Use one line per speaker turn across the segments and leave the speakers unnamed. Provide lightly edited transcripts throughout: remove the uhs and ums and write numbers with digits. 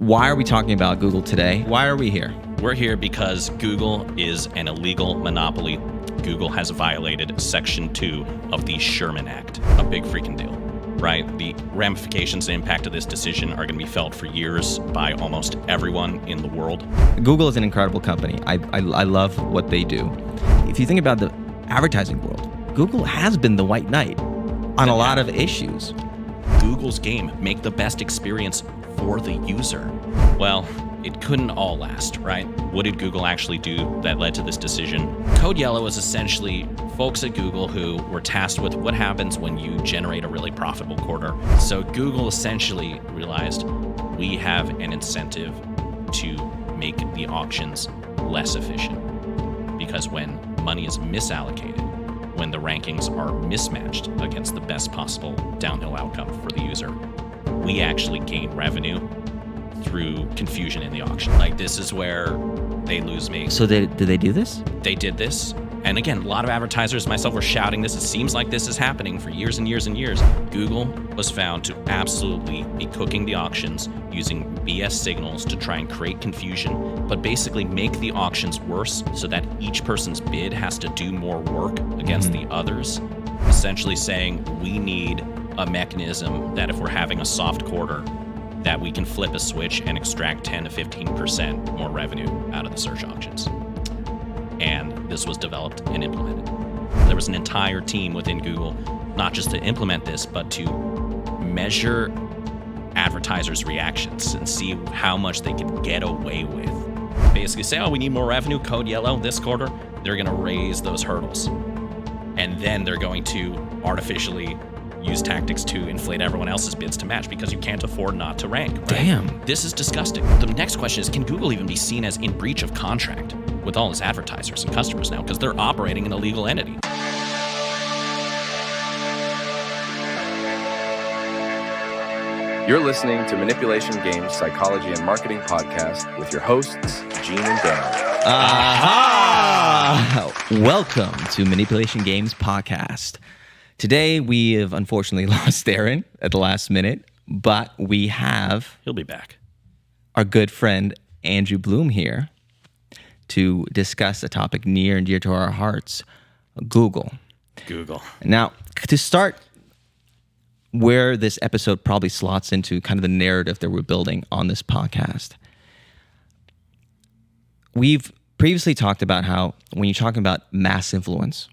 Why are we talking about Google today? Why are we here?
We're here because Google is an illegal monopoly. Google has violated Section 2 of the Sherman Act. A big freaking deal, right? The ramifications and impact of this decision are going to be felt for years by almost everyone in the world.
Google is an incredible company. I love what they do. If you think about the advertising world, Google has been the white knight on a lot of issues.
Google's game, make the best experience for the user. Well, it couldn't all last, right? What did Google actually do that led to this decision? Code Yellow is essentially folks at Google who were tasked with what happens when you generate a really profitable quarter. So Google essentially realized we have an incentive to make the auctions less efficient. Because when money is misallocated, when the rankings are mismatched against the best possible downhill outcome for the user, we actually gain revenue through confusion in the auction. Like, this is where they lose me.
So did they do this?
They did this. And again, a lot of advertisers, myself, were shouting this. It seems like this is happening for years and years and years. Google was found to absolutely be cooking the auctions using BS signals to try and create confusion, but basically make the auctions worse so that each person's bid has to do more work against the others, essentially saying we need a mechanism that if we're having a soft quarter, that we can flip a switch and extract 10 to 15% more revenue out of the search auctions. And this was developed and implemented. There was an entire team within Google, not just to implement this, but to measure advertisers' reactions and see how much they could get away with. Basically say, oh, we need more revenue, Code Yellow, this quarter. They're going to raise those hurdles. And then they're going to artificially use tactics to inflate everyone else's bids to match because you can't afford not to rank. Right?
Damn.
This is disgusting. The next question is, can Google even be seen as in breach of contract with all its advertisers and customers now because they're operating an illegal entity?
You're listening to Manipulation Games Psychology and Marketing Podcast with your hosts, Gene and Dan.
Aha! Welcome to Manipulation Games Podcast. Today, we have unfortunately lost Aaron at the last minute, but we have...
He'll be back.
...our good friend Andrew Bloom here to discuss a topic near and dear to our hearts, Google. Now, to start where this episode probably slots into kind of the narrative that we're building on this podcast, we've previously talked about how when you're talking about mass influence,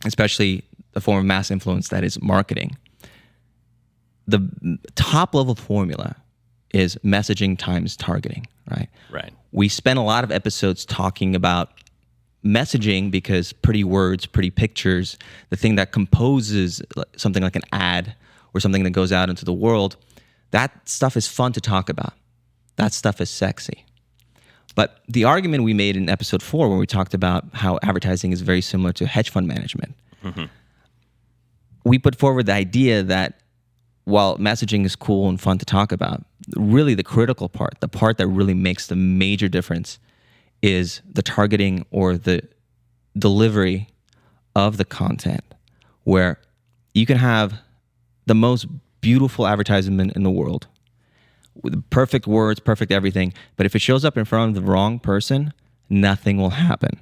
especially the form of mass influence that is marketing, the top level formula is messaging times targeting, right?
Right.
We spent a lot of episodes talking about messaging because pretty words, pretty pictures, the thing that composes something like an ad or something that goes out into the world, that stuff is fun to talk about. That stuff is sexy. But the argument we made in episode 4 when we talked about how advertising is very similar to hedge fund management, we put forward the idea that while messaging is cool and fun to talk about, really the critical part, the part that really makes the major difference is the targeting or the delivery of the content, where you can have the most beautiful advertisement in the world with perfect words, perfect everything, but if it shows up in front of the wrong person, nothing will happen.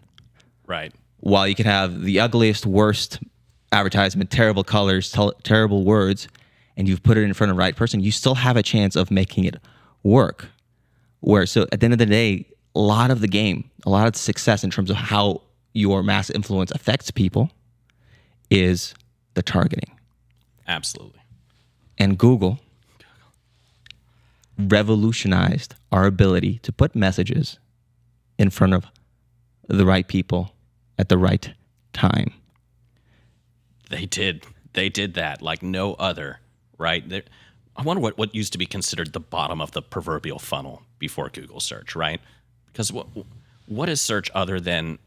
Right.
While you can have the ugliest, worst advertisement, terrible colors, terrible words, and you've put it in front of the right person, you still have a chance of making it work. So at the end of the day, a lot of the game, a lot of the success in terms of how your mass influence affects people is the targeting.
Absolutely.
And Google revolutionized our ability to put messages in front of the right people at the right time.
They did that like no other, right? I wonder what used to be considered the bottom of the proverbial funnel before Google search, right? Because what is search other than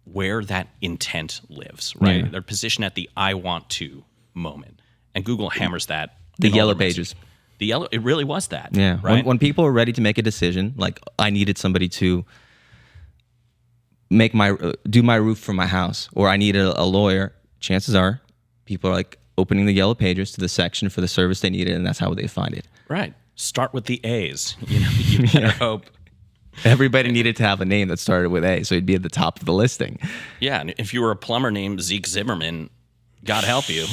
where that intent lives, right?
Yeah.
They're positioned at the I want to moment. And Google hammers that.
The yellow pages.
It really was that.
Yeah.
Right?
When people are ready to make a decision, like I needed somebody to do my roof for my house, or I needed a lawyer, chances are people are like opening the yellow pages to the section for the service they needed, and that's how they find it.
Right. Start with the A's. You better hope.
Everybody needed to have a name that started with A, so he'd be at the top of the listing.
Yeah, and if you were a plumber named Zeke Zimmerman, God help you.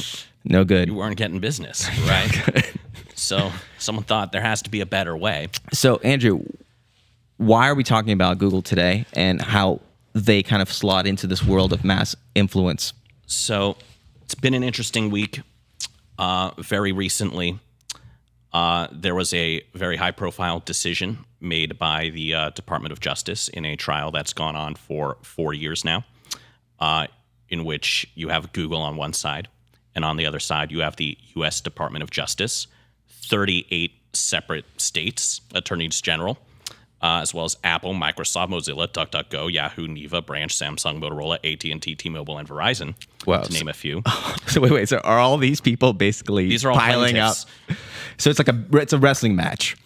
No good.
You weren't getting business, right? So someone thought there has to be a better way.
So, Andrew, why are we talking about Google today and how they kind of slot into this world of mass influence?
So it's been an interesting week. Very recently, there was a very high-profile decision made by the Department of Justice in a trial that's gone on for 4 years now, in which you have Google on one side, and on the other side you have the U.S. Department of Justice, 38 separate states, attorneys general, as well as Apple, Microsoft, Mozilla, DuckDuckGo, Yahoo, Neva, Branch, Samsung, Motorola, AT&T, T-Mobile, and Verizon, to name a few.
So wait. So are all these people basically
These are all
piling up?
plaintiffs.
So it's like it's a wrestling match.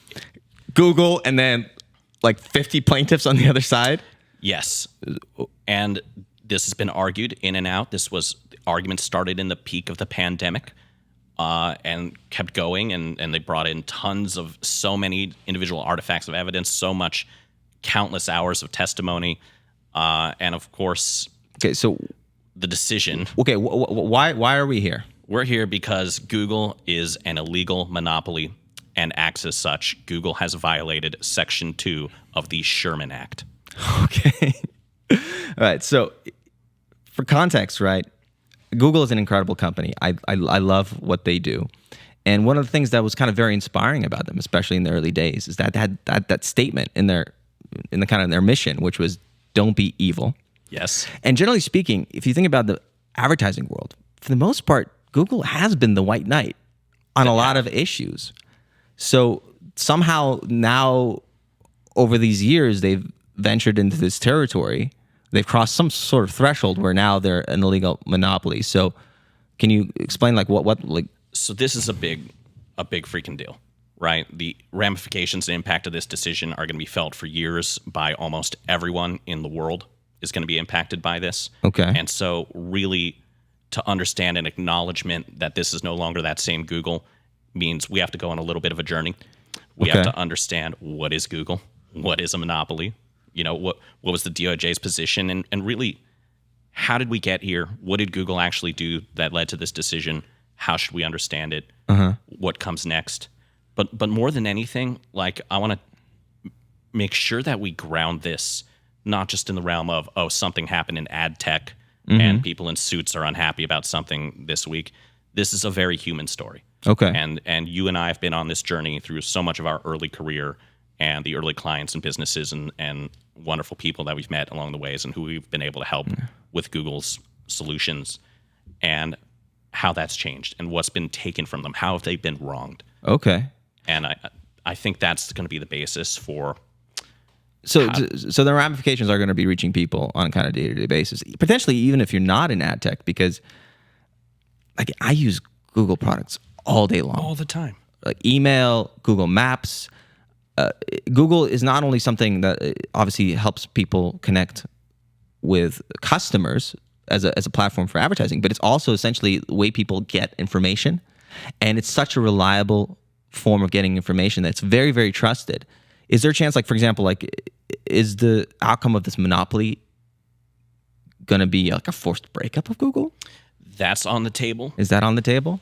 Google and then like 50 plaintiffs on the other side?
Yes. And this has been argued in and out. The argument started in the peak of the pandemic and kept going. And they brought in tons of so many individual artifacts of evidence, so much, countless hours of testimony. And of course,
so
the decision.
Okay, why are we here?
We're here because Google is an illegal monopoly, and acts as such. Google has violated Section 2 of the Sherman Act.
Okay. All right. So for context, right, Google is an incredible company. I love what they do. And one of the things that was kind of very inspiring about them, especially in the early days, is that they had that statement in the kind of their mission, which was don't be evil.
Yes.
And generally speaking, if you think about the advertising world, for the most part, Google has been the white knight on a lot of issues. So somehow now, over these years, they've ventured into this territory. They've crossed some sort of threshold where now they're an illegal monopoly. So can you explain what like?
So this is a big freaking deal, right? The ramifications and impact of this decision are going to be felt for years by almost everyone in the world is going to be impacted by this.
Okay.
And so really to understand an acknowledgement that this is no longer that same Google means we have to go on a little bit of a journey. We have to understand what is Google, what is a monopoly, what was the DOJ's position, and really how did we get here? What did Google actually do that led to this decision? How should we understand it? What comes next? But more than anything, like I want to make sure that we ground this not just in the realm of, something happened in ad tech and people in suits are unhappy about something this week. This is a very human story.
Okay.
And you and I have been on this journey through so much of our early career and the early clients and businesses and wonderful people that we've met along the ways and who we've been able to help with Google's solutions and how that's changed and what's been taken from them. How have they been wronged?
Okay.
And I think that's going to be the basis for...
So the ramifications are going to be reaching people on a kind of day-to-day basis, potentially even if you're not in ad tech, because like I use Google products all day long.
All the time.
Like email, Google Maps. Google is not only something that obviously helps people connect with customers as a platform for advertising, but it's also essentially the way people get information. And it's such a reliable form of getting information that's very, very trusted. Is there a chance, like, for example, like, is the outcome of this monopoly going to be like a forced breakup of Google?
That's on the table.
Is that on the table?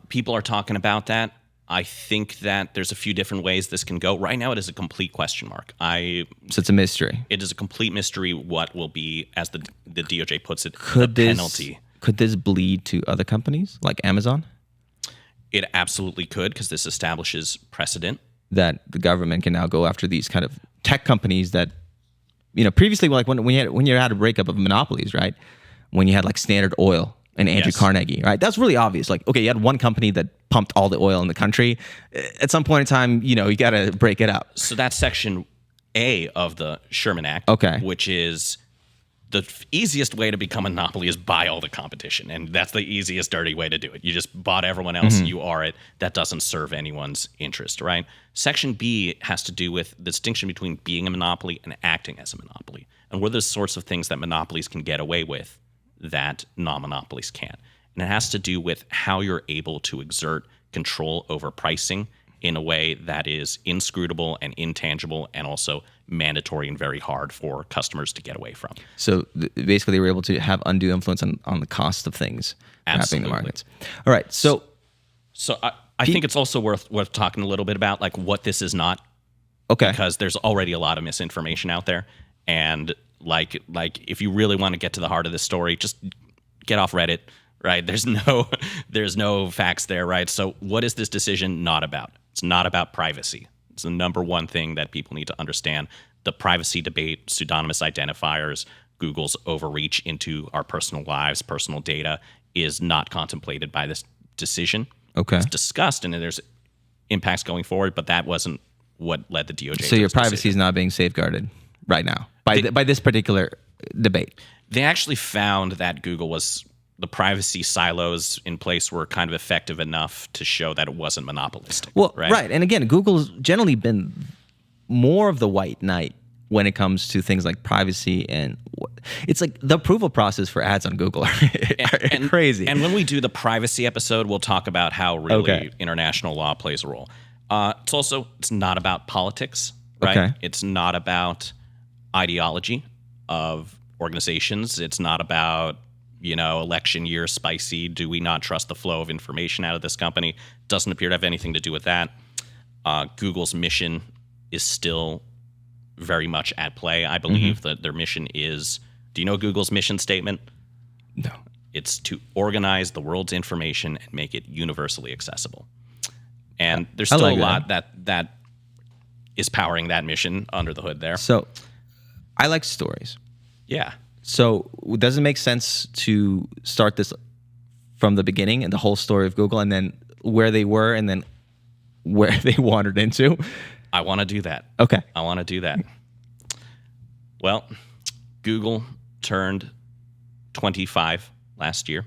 People are talking about that. I think that there's a few different ways this can go. Right now, it is a complete question mark.
So it's a mystery.
It is a complete mystery what will be, as the DOJ puts it,
the
penalty.
Could this bleed to other companies like Amazon?
It absolutely could, because this establishes precedent.
That the government can now go after these kind of tech companies that, previously, like when you had a breakup of monopolies, right? When you had like Standard Oil and Andrew Carnegie, right? That's really obvious. Like, okay, you had one company that pumped all the oil in the country. At some point in time, you got to break it up.
So that's Section A of the Sherman Act, which is the easiest way to become a monopoly is buy all the competition. And that's the easiest, dirty way to do it. You just bought everyone else, you are it. That doesn't serve anyone's interest, right? Section B has to do with the distinction between being a monopoly and acting as a monopoly. And what are the sorts of things that monopolies can get away with that non-monopolies can't. And it has to do with how you're able to exert control over pricing in a way that is inscrutable and intangible and also mandatory and very hard for customers to get away from.
So basically, they were able to have undue influence on the cost of things happening in the markets. All right. So
I think it's also worth talking a little bit about like what this is not.
Okay.
Because there's already a lot of misinformation out there. And like if you really want to get to the heart of this story, just get off Reddit, right? There's no facts there, right? So what is this decision not about? It's not about privacy. It's the number one thing that people need to understand. The privacy debate, pseudonymous identifiers, Google's overreach into our personal lives, personal data is not contemplated by this decision.
Okay.
It's discussed and there's impacts going forward, but that wasn't what led the DOJ.
So your privacy is not being safeguarded right now by this particular debate.
They actually found that the privacy silos in place were kind of effective enough to show that it wasn't monopolistic.
Well, right. And again, Google's generally been more of the white knight when it comes to things like privacy, and it's like the approval process for ads on Google are crazy.
And when we do the privacy episode, we'll talk about how really international law plays a role. It's not about politics, right?
Okay.
It's not about ideology of organizations. It's not about, election year spicy. Do we not trust the flow of information out of this company? Doesn't appear to have anything to do with that. Google's mission is still very much at play. I believe that their mission is, do you know Google's mission statement?
No.
It's to organize the world's information and make it universally accessible. And there's still a lot that is powering that mission under the hood there.
So I like stories.
Yeah.
So does it make sense to start this from the beginning and the whole story of Google and then where they were and then where they wandered into?
I want to do that.
Okay.
I want to do that. Well, Google turned 25 last year.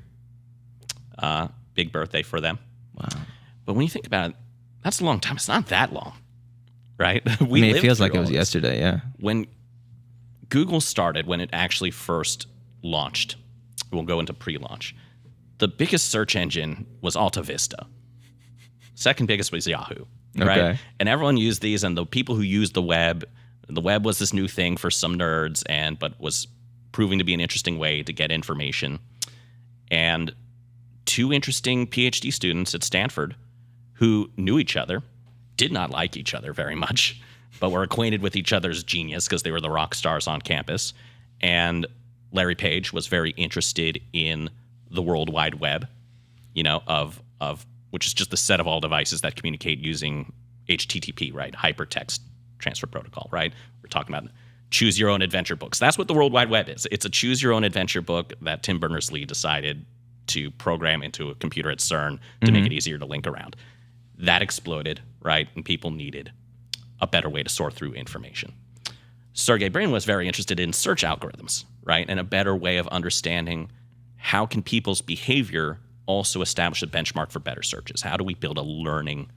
Big birthday for them.
Wow.
But when you think about it, that's a long time. It's not that long, right?
It feels like it was yesterday, yeah.
When Google started, when it actually first launched, we'll go into pre-launch, the biggest search engine was Alta Vista. Second biggest was Yahoo, right?
Okay.
And everyone used these, and the people who used the web was this new thing for some nerds, but was proving to be an interesting way to get information. And two interesting PhD students at Stanford who knew each other, did not like each other very much, but were acquainted with each other's genius because they were the rock stars on campus. And Larry Page was very interested in the World Wide Web, of which is just the set of all devices that communicate using HTTP, right? Hypertext Transfer Protocol, right? We're talking about choose your own adventure books. That's what the World Wide Web is. It's a choose your own adventure book that Tim Berners-Lee decided to program into a computer at CERN to make it easier to link around. That exploded, right? And people needed a better way to sort through information. Sergey Brin was very interested in search algorithms, right? And a better way of understanding how can people's behavior also establish a benchmark for better searches? How do we build a learning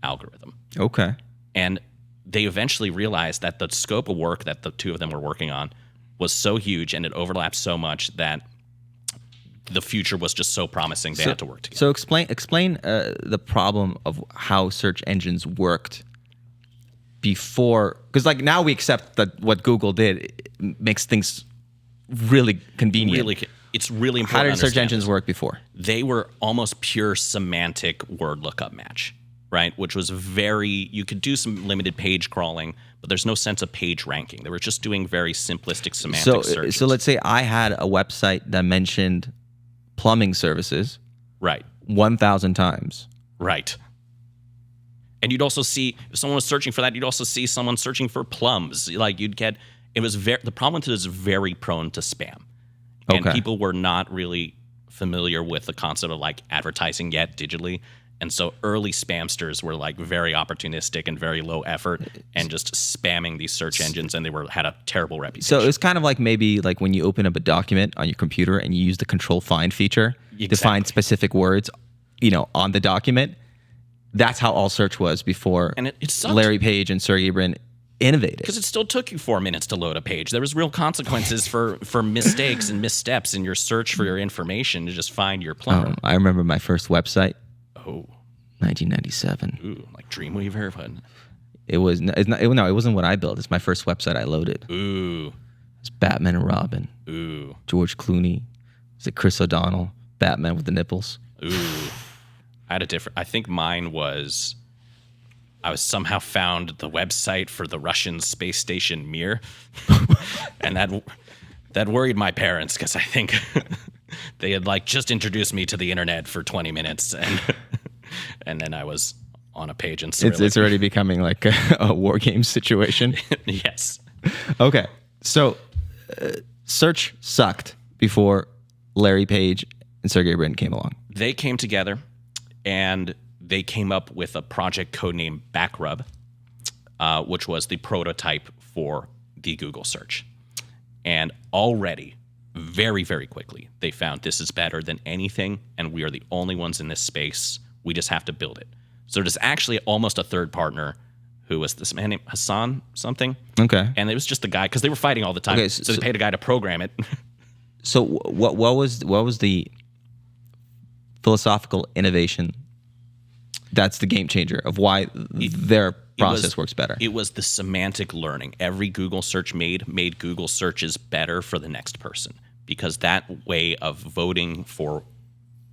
algorithm?
Okay.
And they eventually realized that the scope of work that the two of them were working on was so huge and it overlapped so much that the future was just so promising they had to work together.
So explain the problem of how search engines worked before, because like now we accept that what Google did makes things really convenient.
It's really important.
How did search engines work before?
They were almost pure semantic word lookup match, right? Which was you could do some limited page crawling, but there's no sense of page ranking. They were just doing very simplistic semantic searches.
So let's say I had a website that mentioned plumbing services,
right,
1,000 times,
right. And you'd also see, if someone was searching for that, you'd also see someone searching for plums. Like the problem with it is very prone to spam. And people were not really familiar with the concept of like advertising yet digitally. And so early spamsters were like very opportunistic and very low effort and just spamming these search engines, and they had a terrible reputation.
So it was kind of like maybe like when you open up a document on your computer and you use the control find feature to find specific words, on the document. That's how all search was before
and it sucked.
Larry Page and Sergey Brin innovated.
Because it still took you 4 minutes to load a page. There was real consequences for mistakes and missteps in your search for your information to just find your plumber.
I remember my first website.
Oh.
1997.
Ooh, like Dreamweaver. But...
It was it wasn't what I built. It's my first website I loaded.
Ooh.
It's Batman and Robin.
Ooh.
George Clooney. Is it Chris O'Donnell? Batman with the nipples.
Ooh. I think mine was, I was somehow found the website for the Russian space station Mir. And that worried my parents because I think they had like just introduced me to the internet for 20 minutes and then I was on a page in Cyrillic.
It's already becoming like a war game situation.
Yes.
Okay. So search sucked before Larry Page and Sergey Brin came along.
They came together and they came up with a project codenamed Backrub, which was the prototype for the Google search. And already, very, very quickly, they found this is better than anything, and we are the only ones in this space. We just have to build it. So there's actually almost a third partner who was this man named Hassan something.
Okay.
And it was just the guy, because they were fighting all the time.
Okay,
so they paid a guy to program it.
So what was the philosophical innovation that's the game changer of why their process works better?
It was the semantic learning. Every Google search made Google searches better for the next person, because that way of voting for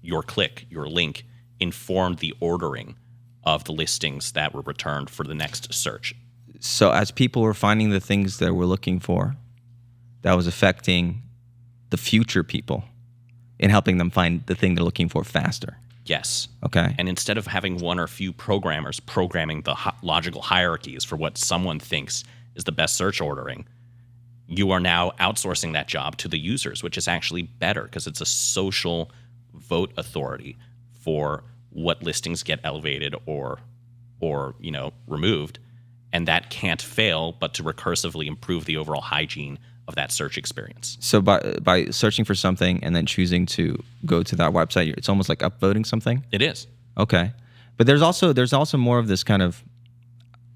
your click, your link, informed the ordering of the listings that were returned for the next search.
So as people were finding the things that we're looking for, that was affecting the future people in helping them find the thing they're looking for faster.
Yes.
Okay.
And instead of having one or few programmers programming the logical hierarchies for what someone thinks is the best search ordering, you are now outsourcing that job to the users, which is actually better because it's a social vote authority for what listings get elevated or removed, and that can't fail but to recursively improve the overall hygiene of that search experience.
So by searching for something and then choosing to go to that website, it's almost like upvoting something?
It is.
Okay. But there's also more of this kind of,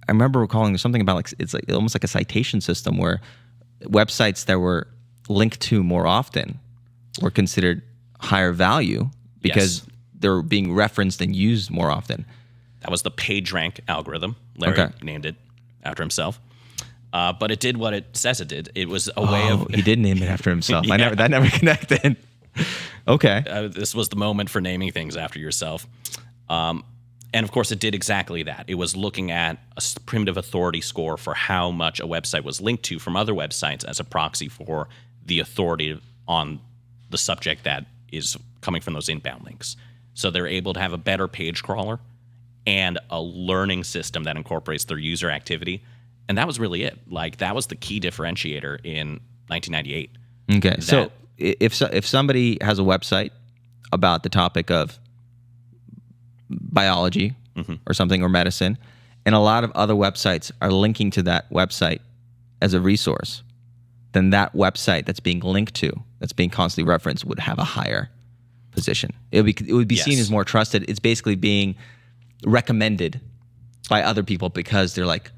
I remember recalling something about like, it's like almost like a citation system where websites that were linked to more often were considered higher value because they're being referenced and used more often.
That was the PageRank algorithm. Larry named it after himself. But it did what it says it did. It was a way of...
he did name it after himself. That never connected. Okay.
This was the moment for naming things after yourself. And of course, it did exactly that. It was looking at a primitive authority score for how much a website was linked to from other websites as a proxy for the authority on the subject that is coming from those inbound links. So they're able to have a better page crawler and a learning system that incorporates their user activity. And that was really it. Like, that was the key differentiator in 1998.
Okay. So if somebody has a website about the topic of biology or something, or medicine, and a lot of other websites are linking to that website as a resource, then that website that's being linked to, that's being constantly referenced, would have a higher position. It would be seen as more trusted. It's basically being recommended by other people because they're like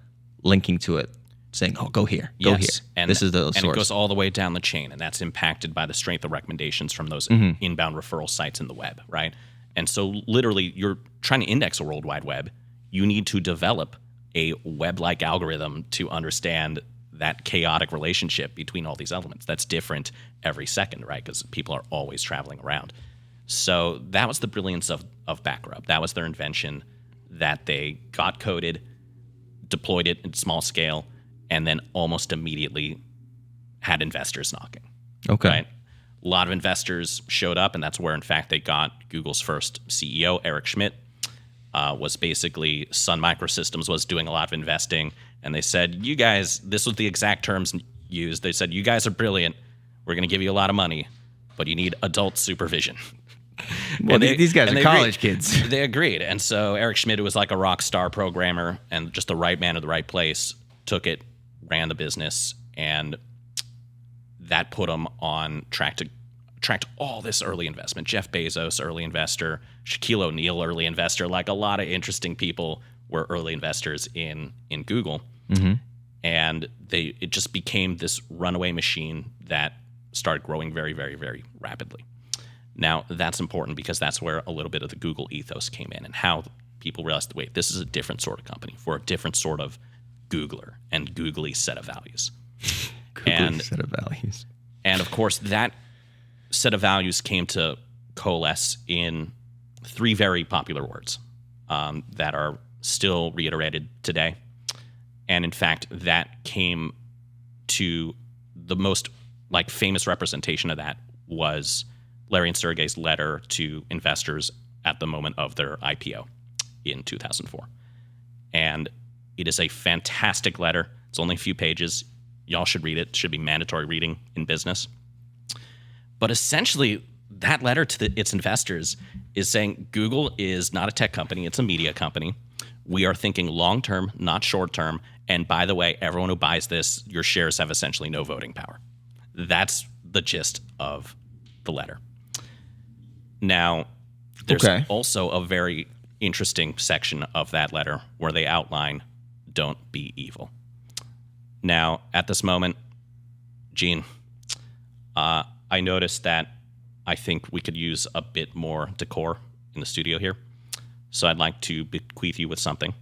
linking to it, saying, "Oh, go here, go here."
And
this is the source.
And it goes all the way down the chain, and that's impacted by the strength of recommendations from those inbound referral sites in the web, right? And so literally, you're trying to index a World Wide Web. You need to develop a web-like algorithm to understand that chaotic relationship between all these elements. That's different every second, right? Because people are always traveling around. So that was the brilliance of Backrub. That was their invention, that they got coded, deployed it in small scale, and then almost immediately had investors knocking.
Okay.
Right? A lot of investors showed up, and that's where, in fact, they got Google's first CEO, Eric Schmidt. Was basically Sun Microsystems was doing a lot of investing, and they said, "You guys," this was the exact terms used. They said, "You guys are brilliant. We're going to give you a lot of money, but you need adult supervision."
Well, these guys are college kids.
They agreed. And so Eric Schmidt, who was like a rock star programmer and just the right man at the right place, took it, ran the business, and that put him on track to attract all this early investment. Jeff Bezos, early investor. Shaquille O'Neal, early investor. Like, a lot of interesting people were early investors in Google. And it just became this runaway machine that started growing very, very, very rapidly. Now, that's important because that's where a little bit of the Google ethos came in, and how people realized, wait, this is a different sort of company for a different sort of Googler and googly set of values.
Set of values.
And of course, that set of values came to coalesce in 3 very popular words that are still reiterated today. And in fact, that came to the most famous representation of that was Larry and Sergey's letter to investors at the moment of their IPO in 2004. And it is a fantastic letter. It's only a few pages. Y'all should read it. It should be mandatory reading in business. But essentially, that letter to its investors is saying Google is not a tech company. It's a media company. We are thinking long-term, not short-term. And by the way, everyone who buys this, your shares have essentially no voting power. That's the gist of the letter. Now, there's also a very interesting section of that letter where they outline don't be evil. Now, at this moment, Gene, I noticed that I think we could use a bit more decor in the studio here. So I'd like to bequeath you with something.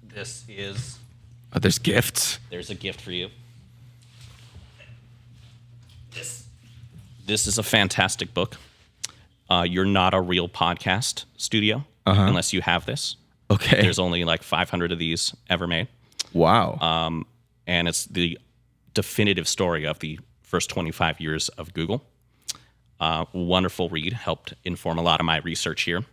This is...
Oh, there's gifts.
There's a gift for you. This is a fantastic book. You're not a real podcast studio unless you have this.
Okay.
There's only 500 of these ever made.
Wow.
And it's the definitive story of the first 25 years of Google. Wonderful read, helped inform a lot of my research here.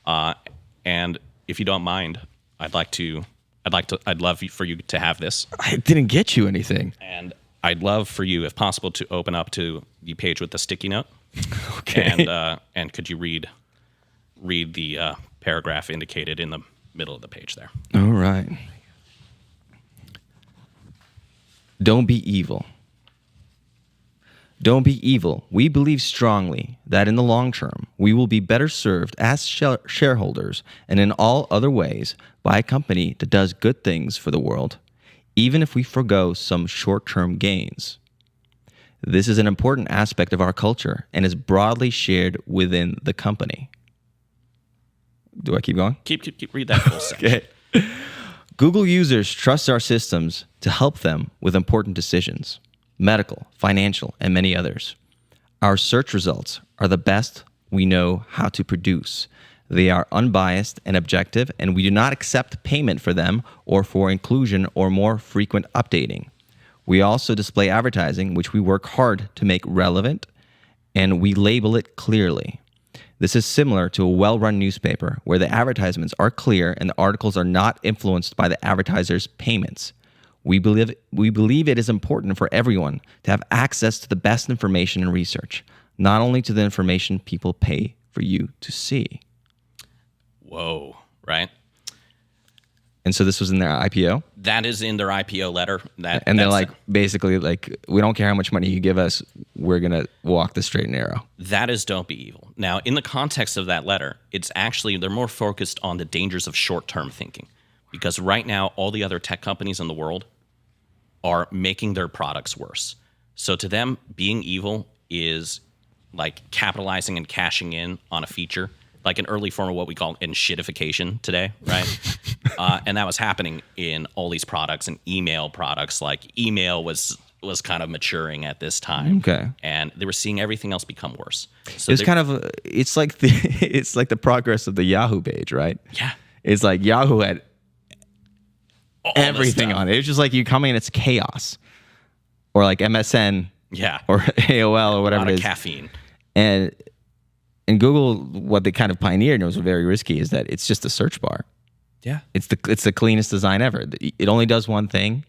And if you don't mind, I'd love for you to have this.
I didn't get you anything.
And I'd love for you, if possible, to open up to the page with the sticky note.
Okay.
And could you read the paragraph indicated in the middle of the page there?
All right. Don't be evil. Don't be evil. We believe strongly that in the long term, we will be better served as shareholders and in all other ways by a company that does good things for the world, even if we forgo some short-term gains. This is an important aspect of our culture and is broadly shared within the company. Do I keep going?
Keep read that full section.
Okay. Google users trust our systems to help them with important decisions, medical, financial, and many others. Our search results are the best we know how to produce. They are unbiased and objective, and we do not accept payment for them or for inclusion or more frequent updating. We also display advertising, which we work hard to make relevant, and we label it clearly. This is similar to a well-run newspaper where the advertisements are clear and the articles are not influenced by the advertisers' payments. We believe it is important for everyone to have access to the best information and research, not only to the information people pay for you to see.
Whoa, right?
And so this was in their IPO?
That is in their IPO letter.
And they're basically, we don't care how much money you give us, we're going to walk the straight and narrow.
That is don't be evil. Now, in the context of that letter, it's actually, they're more focused on the dangers of short-term thinking. Because right now, all the other tech companies in the world are making their products worse. So to them, being evil is capitalizing and cashing in on a feature, like an early form of what we call enshittification today, right? And that was happening in all these products and email products. Email was kind of maturing at this time.
Okay.
And they were seeing everything else become worse. So
it's like the progress of the Yahoo page, right?
Yeah.
It's like Yahoo had
all
everything on it. It's just you come in, it's chaos. Or MSN.
Yeah.
Or AOL or whatever
it is.
Caffeine. And Google, what they kind of pioneered, and it was very risky, is that it's just a search bar.
Yeah.
It's the cleanest design ever. It only does one thing.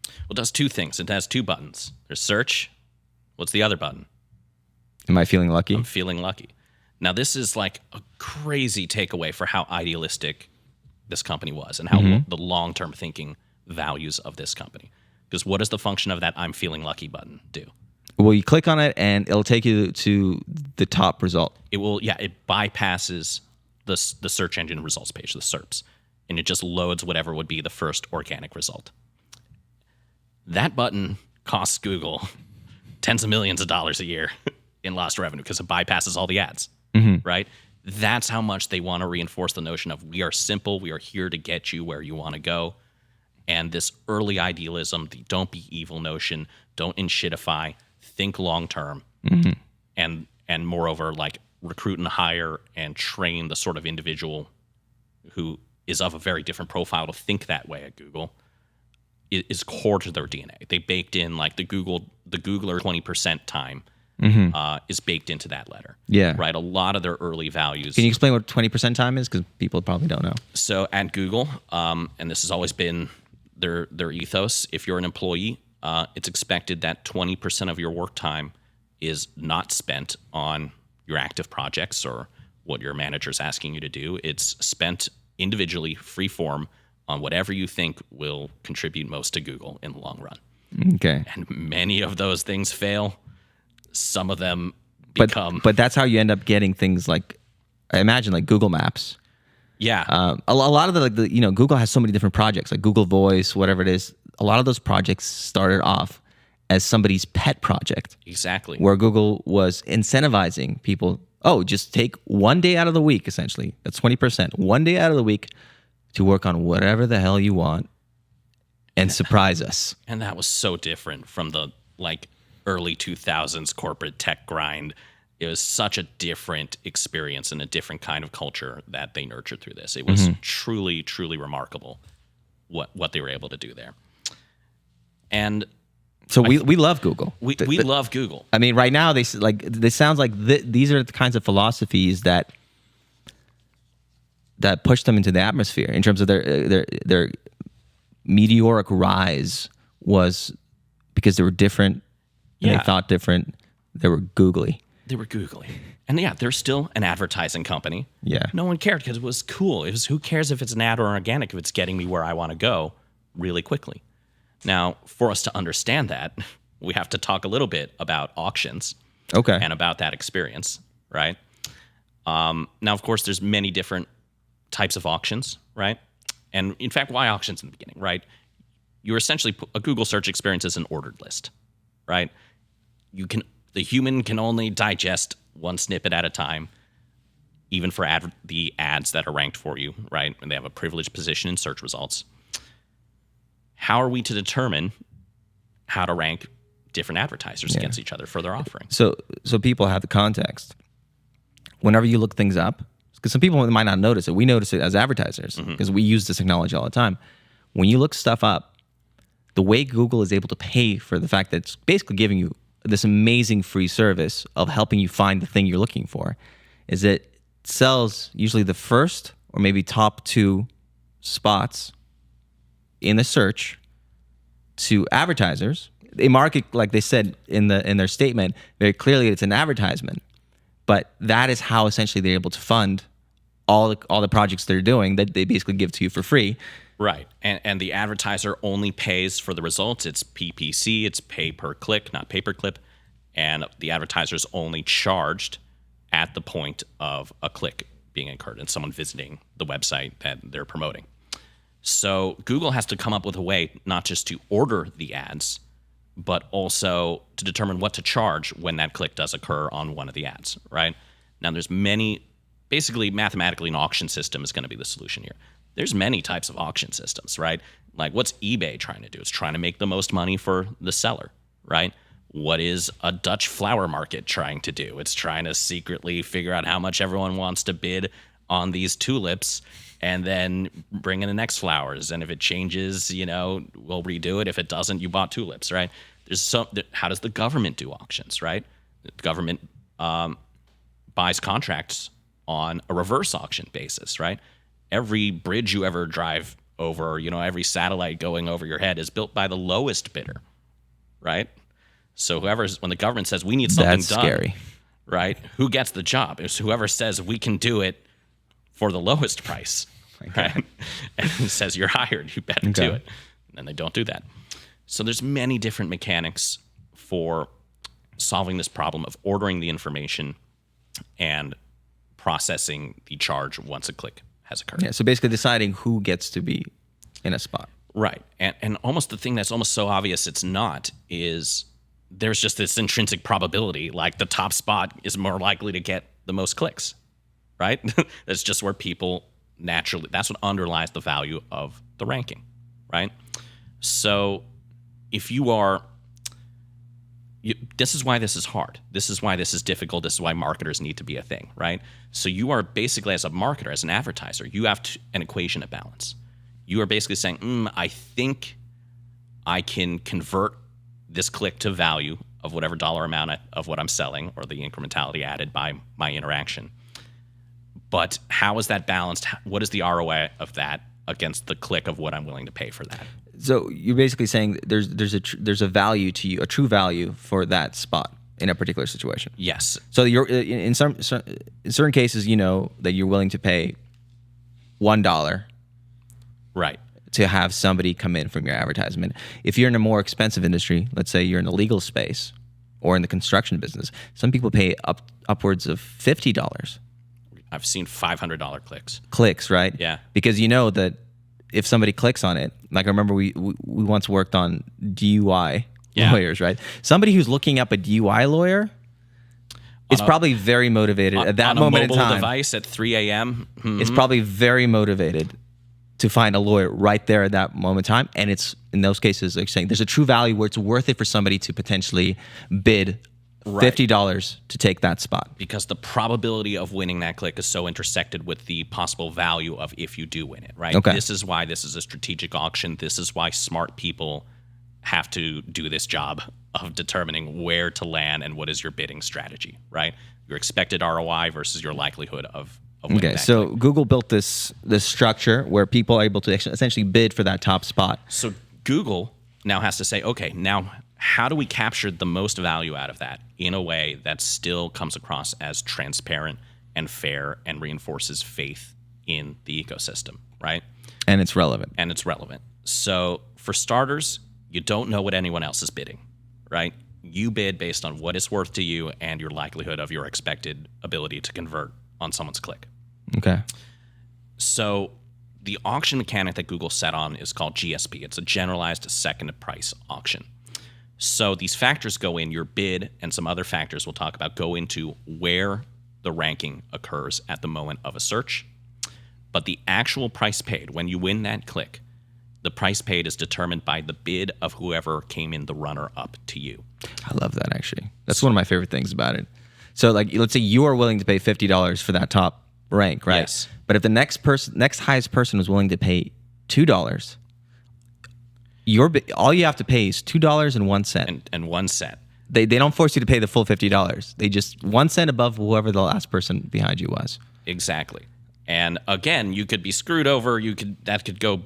Well, it does two things. It has two buttons. There's search. What's the other button?
Am I feeling lucky?
I'm feeling lucky. Now, this is a crazy takeaway for how idealistic this company was and how the long-term thinking values of this company. Because what does the function of that I'm feeling lucky button do?
Well, you click on it and it'll take you to the top result.
It bypasses the search engine results page, the SERPs, and it just loads whatever would be the first organic result. That button costs Google tens of millions of dollars a year in lost revenue because it bypasses all the ads, right? That's how much they want to reinforce the notion of we are simple, we are here to get you where you want to go. And this early idealism, the don't be evil notion, don't inshitify, think long term, and moreover, like recruit and hire and train the sort of individual who is of a very different profile to think that way at Google is core to their DNA. They baked in like the Googler 20% time is baked into that letter.
Yeah.
Right. A lot of their early values.
Can you explain what 20% time is? Because people probably don't know.
So at Google, and this has always been their ethos, if you're an employee, it's expected that 20% of your work time is not spent on your active projects or what your manager's asking you to do. It's spent individually, free form, on whatever you think will contribute most to Google in the long run.
Okay.
And many of those things fail. Some of them become...
But that's how you end up getting things like, I imagine, like Google Maps.
Yeah.
A lot of Google has so many different projects, like Google Voice, whatever it is. A lot of those projects started off as somebody's pet project.
Exactly.
Where Google was incentivizing people, just take one day out of the week, essentially. That's 20%. One day out of the week to work on whatever the hell you want and surprise us.
And that was so different from the early 2000s corporate tech grind. It was such a different experience and a different kind of culture that they nurtured through this. It was truly, truly remarkable what they were able to do there. And
so we love Google.
We love Google.
I mean, right now this sounds like these are the kinds of philosophies that pushed them into the atmosphere in terms of their meteoric rise was because they were different. And they thought different. They were googly.
And yeah, they're still an advertising company.
Yeah.
No one cared because it was cool. It was, who cares if it's an ad or organic if it's getting me where I want to go really quickly. Now, for us to understand that, we have to talk a little bit about auctions.
Okay.
And about that experience, right? Now, of course, there's many different types of auctions, right? And in fact, why auctions in the beginning, right? You're essentially, a Google search experience is an ordered list, right? The human can only digest one snippet at a time, even for the ads that are ranked for you, right? And they have a privileged position in search results. How are we to determine how to rank different advertisers against each other for their offering?
So people have the context. Whenever you look things up, because some people might not notice it. We notice it as advertisers because we use this technology all the time. When you look stuff up, the way Google is able to pay for the fact that it's basically giving you this amazing free service of helping you find the thing you're looking for is it sells usually the first or maybe top 2 spots in the search to advertisers. They market, like they said in their statement, very clearly it's an advertisement. But that is how essentially they're able to fund all the projects they're doing that they basically give to you for free.
Right. And the advertiser only pays for the results. It's PPC, it's pay per click, not pay per clip. And the advertiser is only charged at the point of a click being incurred and someone visiting the website that they're promoting. So Google has to come up with a way not just to order the ads, but also to determine what to charge when that click does occur on one of the ads, right? Now, there's basically mathematically an auction system is going to be the solution here. There's many types of auction systems, right? Like what's eBay trying to do? It's trying to make the most money for the seller, right? What is a Dutch flower market trying to do? It's trying to secretly figure out how much everyone wants to bid on these tulips and then bring in the next flowers. And if it changes, we'll redo it. If it doesn't, you bought tulips, right? How does the government do auctions, right? The government buys contracts on a reverse auction basis, right? Every bridge you ever drive over, every satellite going over your head is built by the lowest bidder, right? So when the government says we need something
That's
done,
scary.
Right? Who gets the job? It's whoever says we can do it for the lowest price, right? And says you're hired, you better do it. And then they don't do that. So there's many different mechanics for solving this problem of ordering the information and processing the charge once a click has occurred.
Yeah, so basically deciding who gets to be in a spot.
Right. And almost the thing that's almost so obvious it's not is there's just this intrinsic probability, like the top spot is more likely to get the most clicks, right? That's just where people naturally, that's what underlies the value of the ranking, right? So if you are, this is why this is hard. This is why this is difficult. This is why marketers need to be a thing, right? So you are basically, as a marketer, as an advertiser, you have an equation to balance. You are basically saying, I think I can convert this click to value of whatever dollar amount of what I'm selling, or the incrementality added by my interaction. But how is that balanced? What is the ROI of that against the click of what I'm willing to pay for that?
So you're basically saying there's a value to you, a true value for that spot in a particular situation.
Yes.
So you're in certain cases, you know that you're willing to pay $1,
right,
to have somebody come in from your advertisement. If you're in a more expensive industry, let's say you're in the legal space or in the construction business, some people pay upwards of $50.
I've seen $500 clicks.
Clicks, right?
Yeah.
Because you know that if somebody clicks on it, like I remember we once worked on DUI lawyers, right? Somebody who's looking up a DUI lawyer is probably very motivated at that moment in time.
On a mobile device at 3 a.m.
It's probably very motivated to find a lawyer right there at that moment in time. And it's, in those cases, like saying, there's a true value where it's worth it for somebody to potentially bid $50 to take that spot.
Because the probability of winning that click is so intersected with the possible value of if you do win it, right?
Okay.
This is why this is a strategic auction. This is why smart people have to do this job of determining where to land and what is your bidding strategy, right? Your expected ROI versus your likelihood of winning that
so
click.
Google built this structure where people are able to essentially bid for that top spot.
So Google now has to say, okay, now how do we capture the most value out of that in a way that still comes across as transparent and fair and reinforces faith in the ecosystem, right?
And it's relevant.
So for starters, you don't know what anyone else is bidding, right? You bid based on what it's worth to you and your likelihood of your expected ability to convert on someone's click.
Okay.
So the auction mechanic that Google set on is called GSP. It's a generalized second price auction. So these factors go in, your bid and some other factors we'll talk about go into where the ranking occurs at the moment of a search. But the actual price paid, when you win that click, the price paid is determined by the bid of whoever came in the runner-up to you.
I love that, actually. That's one of my favorite things about it. So, like, let's say you are willing to pay $50 for that top rank, right?
Yes.
But if the next highest person was willing to pay $2, all you have to pay is $2.01.
And 1 cent.
They don't force you to pay the full $50. They just 1 cent above whoever the last person behind you was.
Exactly. And again, you could be screwed over. That could go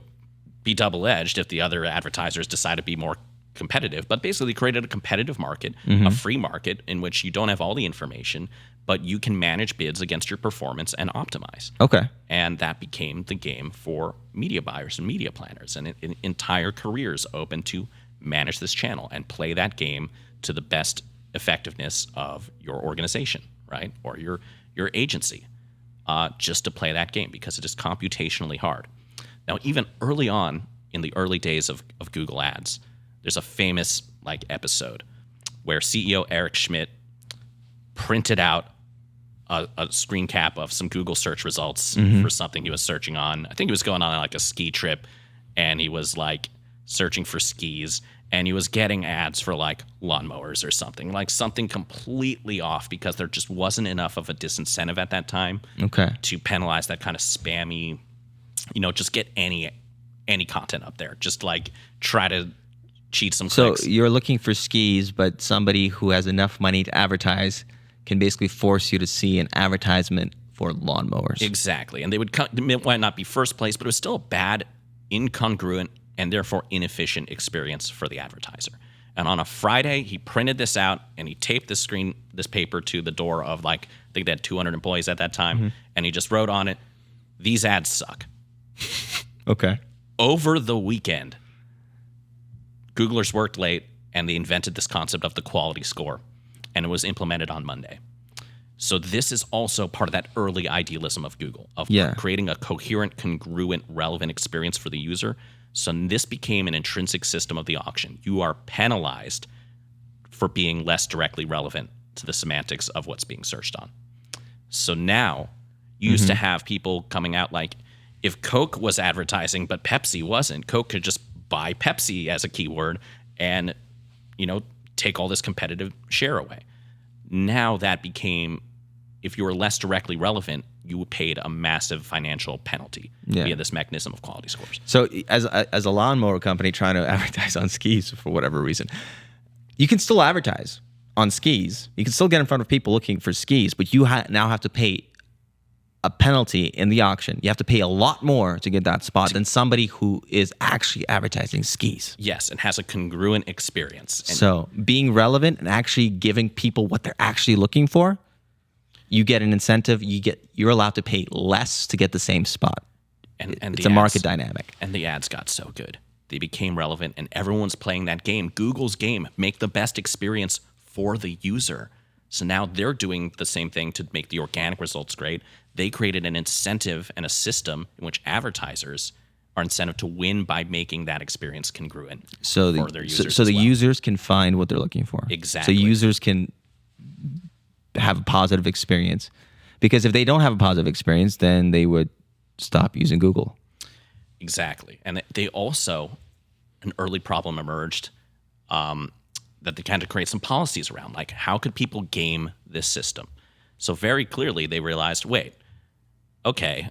be double-edged if the other advertisers decide to be more competitive. But basically created a competitive market, a free market in which you don't have all the information, but you can manage bids against your performance and optimize.
Okay.
And that became the game for media buyers and media planners, and entire careers open to manage this channel and play that game to the best effectiveness of your organization, right? Or your agency, just to play that game because it is computationally hard. Now, even early on in the early days of Google Ads, there's a famous episode where CEO Eric Schmidt printed out a screen cap of some Google search results for something he was searching on. I think he was going on a ski trip, and he was searching for skis, and he was getting ads for lawnmowers or something completely off because there just wasn't enough of a disincentive at that time to penalize that kind of spammy, just get any content up there. Just try to cheat some clicks.
So you're looking for skis, but somebody who has enough money to advertise can basically force you to see an advertisement for lawnmowers.
Exactly. And it might not be first place, but it was still a bad, incongruent, and therefore inefficient experience for the advertiser. And on a Friday, he printed this out and he taped this paper to the door of I think they had 200 employees at that time. And he just wrote on it, "These ads suck."
Okay.
Over the weekend, Googlers worked late and they invented this concept of the quality score, and it was implemented on Monday. So this is also part of that early idealism of Google, of creating a coherent, congruent, relevant experience for the user. So this became an intrinsic system of the auction. You are penalized for being less directly relevant to the semantics of what's being searched on. So now You used to have people coming out like, if Coke was advertising but Pepsi wasn't, Coke could just buy Pepsi as a keyword and, take all this competitive share away. Now that became, if you were less directly relevant, you paid a massive financial penalty via this mechanism of quality scores.
So as a lawnmower company trying to advertise on skis for whatever reason, you can still advertise on skis. You can still get in front of people looking for skis, but you now have to pay a penalty in the auction. You have to pay a lot more to get that spot than somebody who is actually advertising skis.
Yes, and has a congruent experience. And
so being relevant and actually giving people what they're actually looking for, you get an incentive. You're allowed to pay less to get the same spot.
And
it's a market dynamic.
And the ads got so good. They became relevant, and everyone's playing that game. Google's game, make the best experience for the user. So now they're doing the same thing to make the organic results great. They created an incentive and a system in which advertisers are incented to win by making that experience congruent for their users.
So the users can find what they're looking for.
Exactly.
So users can have a positive experience. Because if they don't have a positive experience, then they would stop using Google.
Exactly. And they also, an early problem emerged that they kind of create some policies around, like how could people game this system? So very clearly they realized, wait, okay,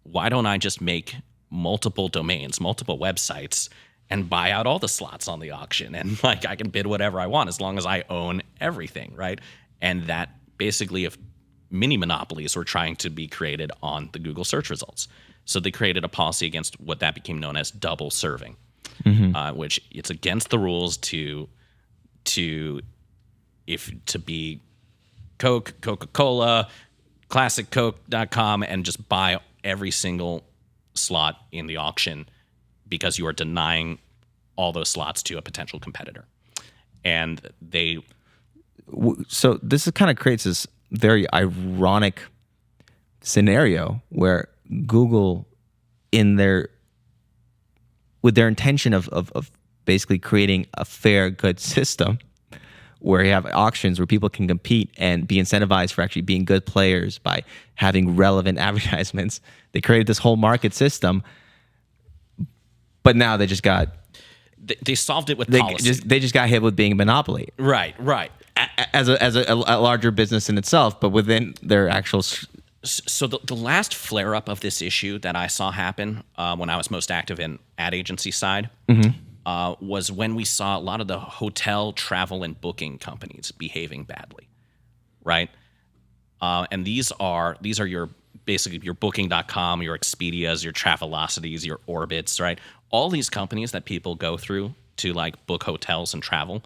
why don't I just make multiple domains, multiple websites, and buy out all the slots on the auction? And like I can bid whatever I want as long as I own everything, right? And that basically, if mini monopolies were trying to be created on the Google search results. So they created a policy against what that became known as double serving, which it's against the rules to be Coke, Coca-Cola, classiccoke.com, and just buy every single slot in the auction because you are denying all those slots to a potential competitor. And
so this kind of creates this very ironic scenario where Google, with their intention of basically creating a fair, good system, where you have auctions where people can compete and be incentivized for actually being good players by having relevant advertisements. They created this whole market system, but now they just got...
They solved it with policy.
They just got hit with being a monopoly.
Right.
As a larger business in itself, but within their actual...
So the last flare-up of this issue that I saw happen when I was most active in ad agency side was when we saw a lot of the hotel, travel, and booking companies behaving badly, right? And these are your basically your Booking.com, your Expedias, your Travelocities, your Orbits, right? All these companies that people go through to like book hotels and travel,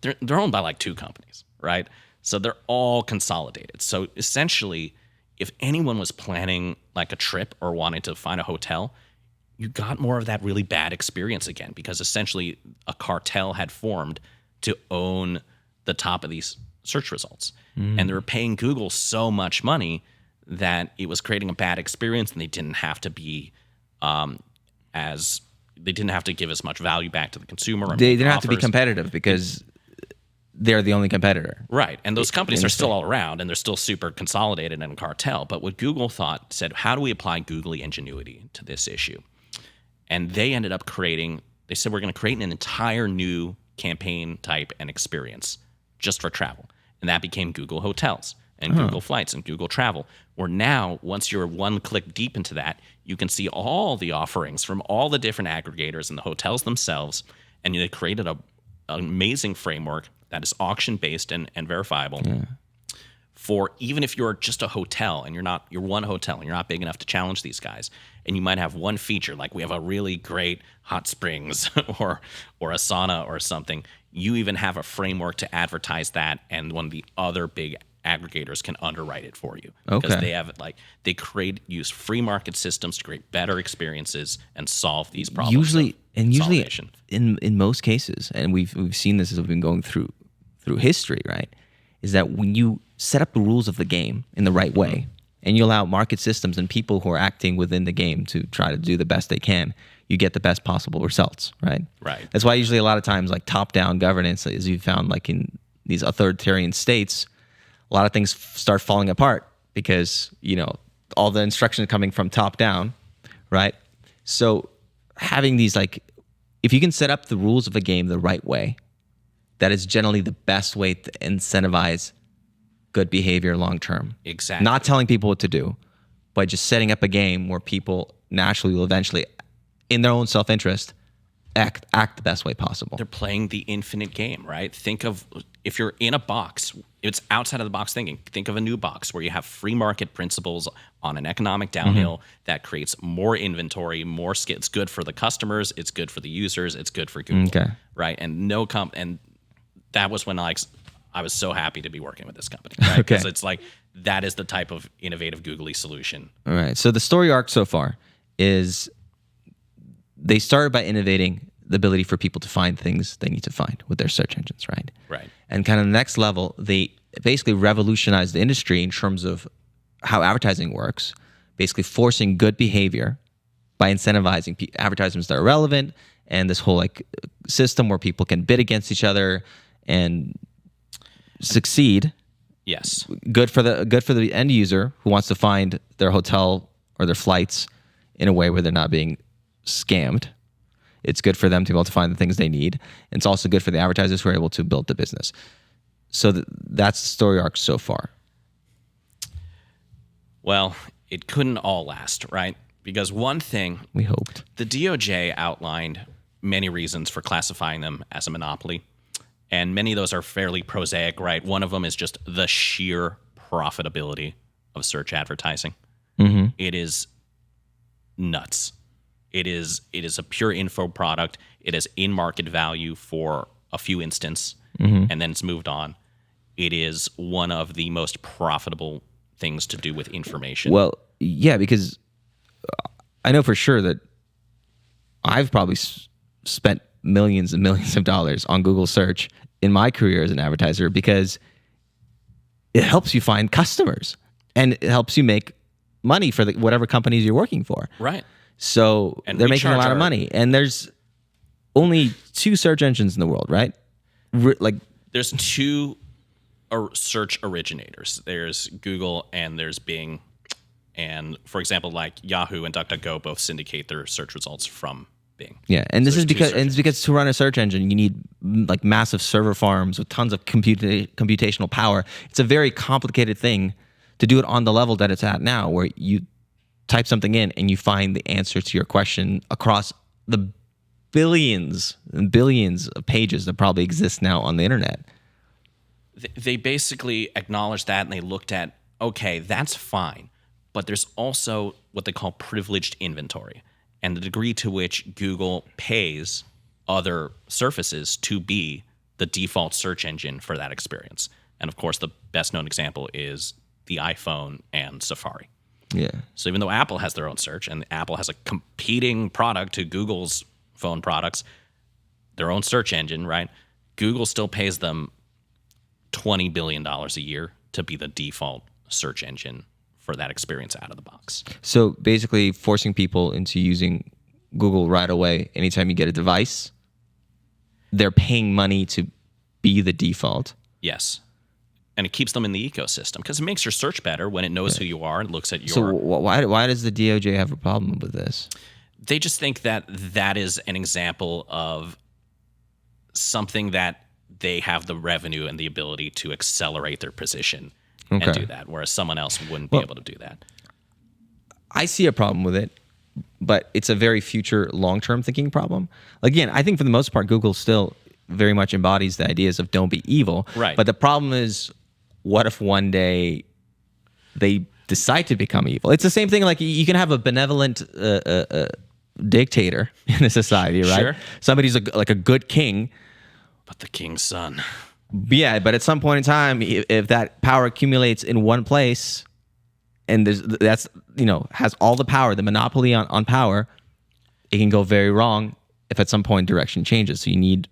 they're owned by like two companies, right? So they're all consolidated. So essentially, if anyone was planning like a trip or wanting to find a hotel, you got more of that really bad experience again, because essentially a cartel had formed to own the top of these search results. And they were paying Google so much money that it was creating a bad experience, and they didn't have to be they didn't have to give as much value back to the consumer.
They didn't have to be competitive because they're the only competitor.
Right. And those companies are still all around, and they're still super consolidated in a cartel. But what Google said, how do we apply googly ingenuity to this issue? And they ended up they said, we're going to create an entire new campaign type and experience just for travel. And that became Google Hotels and Google Flights and Google Travel, where now, once you're one click deep into that, you can see all the offerings from all the different aggregators and the hotels themselves. And they created an amazing framework that is auction-based and verifiable for even if you're just a hotel and you're one hotel and you're not big enough to challenge these guys, and you might have one feature, like we have a really great hot springs or a sauna or something. You even have a framework to advertise that, and one of the other big aggregators can underwrite it for you because they have use free market systems to create better experiences and solve these problems. Usually
in most cases, and we've seen this as we've been going through history, right, is that when you set up the rules of the game in the right way and you allow market systems and people who are acting within the game to try to do the best they can, you get the best possible results, right?
Right.
That's why usually a lot of times like top-down governance, as you've found like in these authoritarian states, a lot of things start falling apart because, all the instructions coming from top down, right? So having these, like, if you can set up the rules of a game the right way, that is generally the best way to incentivize good behavior long term.
Exactly.
Not telling people what to do, but just setting up a game where people naturally will eventually, in their own self-interest, act the best way possible.
They're playing the infinite game, right? Think of, if you're in a box, it's outside of the box thinking. Think of a new box where you have free market principles on an economic downhill that creates more inventory, more it's good for the customers, it's good for the users, it's good for Google, right? And and that was when I was so happy to be working with this company, right? Because it's like, that is the type of innovative googly solution.
All right. So the story arc so far is they started by innovating the ability for people to find things they need to find with their search engines, right?
Right.
And kind of the next level, they basically revolutionized the industry in terms of how advertising works, basically forcing good behavior by incentivizing advertisements that are relevant, and this whole like system where people can bid against each other and succeed.
Yes.
Good for the end user who wants to find their hotel or their flights in a way where they're not being scammed. It's good for them to be able to find the things they need. And it's also good for the advertisers who are able to build the business. So that's the story arc so far.
Well, it couldn't all last, right? Because one thing,
we hoped,
the DOJ outlined many reasons for classifying them as a monopoly. And many of those are fairly prosaic, right? One of them is just the sheer profitability of search advertising.
Mm-hmm.
It is nuts. It is a pure info product. It is in-market value for a few instances, and then it's moved on. It is one of the most profitable things to do with information.
Well, yeah, because I know for sure that I've probably spent millions and millions of dollars on Google search in my career as an advertiser because it helps you find customers and it helps you make money for whatever companies you're working for.
Right.
So
and
they're making a lot of money. And there's only 2 search engines in the world, right?
There's 2 search originators. There's Google and there's Bing. And for example, like Yahoo and DuckDuckGo both syndicate their search results from Bing.
Yeah, and this is because to run a search engine, you need like massive server farms with tons of computational power. It's a very complicated thing to do it on the level that it's at now, where you type something in and you find the answer to your question across the billions and billions of pages that probably exist now on the internet.
They basically acknowledged that, and they looked at, okay, that's fine, but there's also what they call privileged inventory, and the degree to which Google pays other surfaces to be the default search engine for that experience. And of course, the best known example is the iPhone and Safari.
Yeah.
So even though Apple has their own search and Apple has a competing product to Google's phone products, their own search engine, right? Google still pays them $20 billion a year to be the default search engine for that experience out of the box.
So basically forcing people into using Google right away anytime you get a device, they're paying money to be the default.
Yes. And it keeps them in the ecosystem because it makes your search better when it knows who you are and looks at your...
So why does the DOJ have a problem with this?
They just think that that is an example of something that they have the revenue and the ability to accelerate their position and do that, whereas someone else wouldn't be able to do that.
I see a problem with it, but it's a very future long-term thinking problem. Again, I think for the most part, Google still very much embodies the ideas of don't be evil.
Right.
But the problem is, what if one day they decide to become evil? It's the same thing. Like you can have a benevolent dictator in a society, right?
Sure.
Somebody's like a good king.
But the king's son.
Yeah, but at some point in time, if that power accumulates in one place, and has all the power, the monopoly on power, it can go very wrong if at some point direction changes. So you need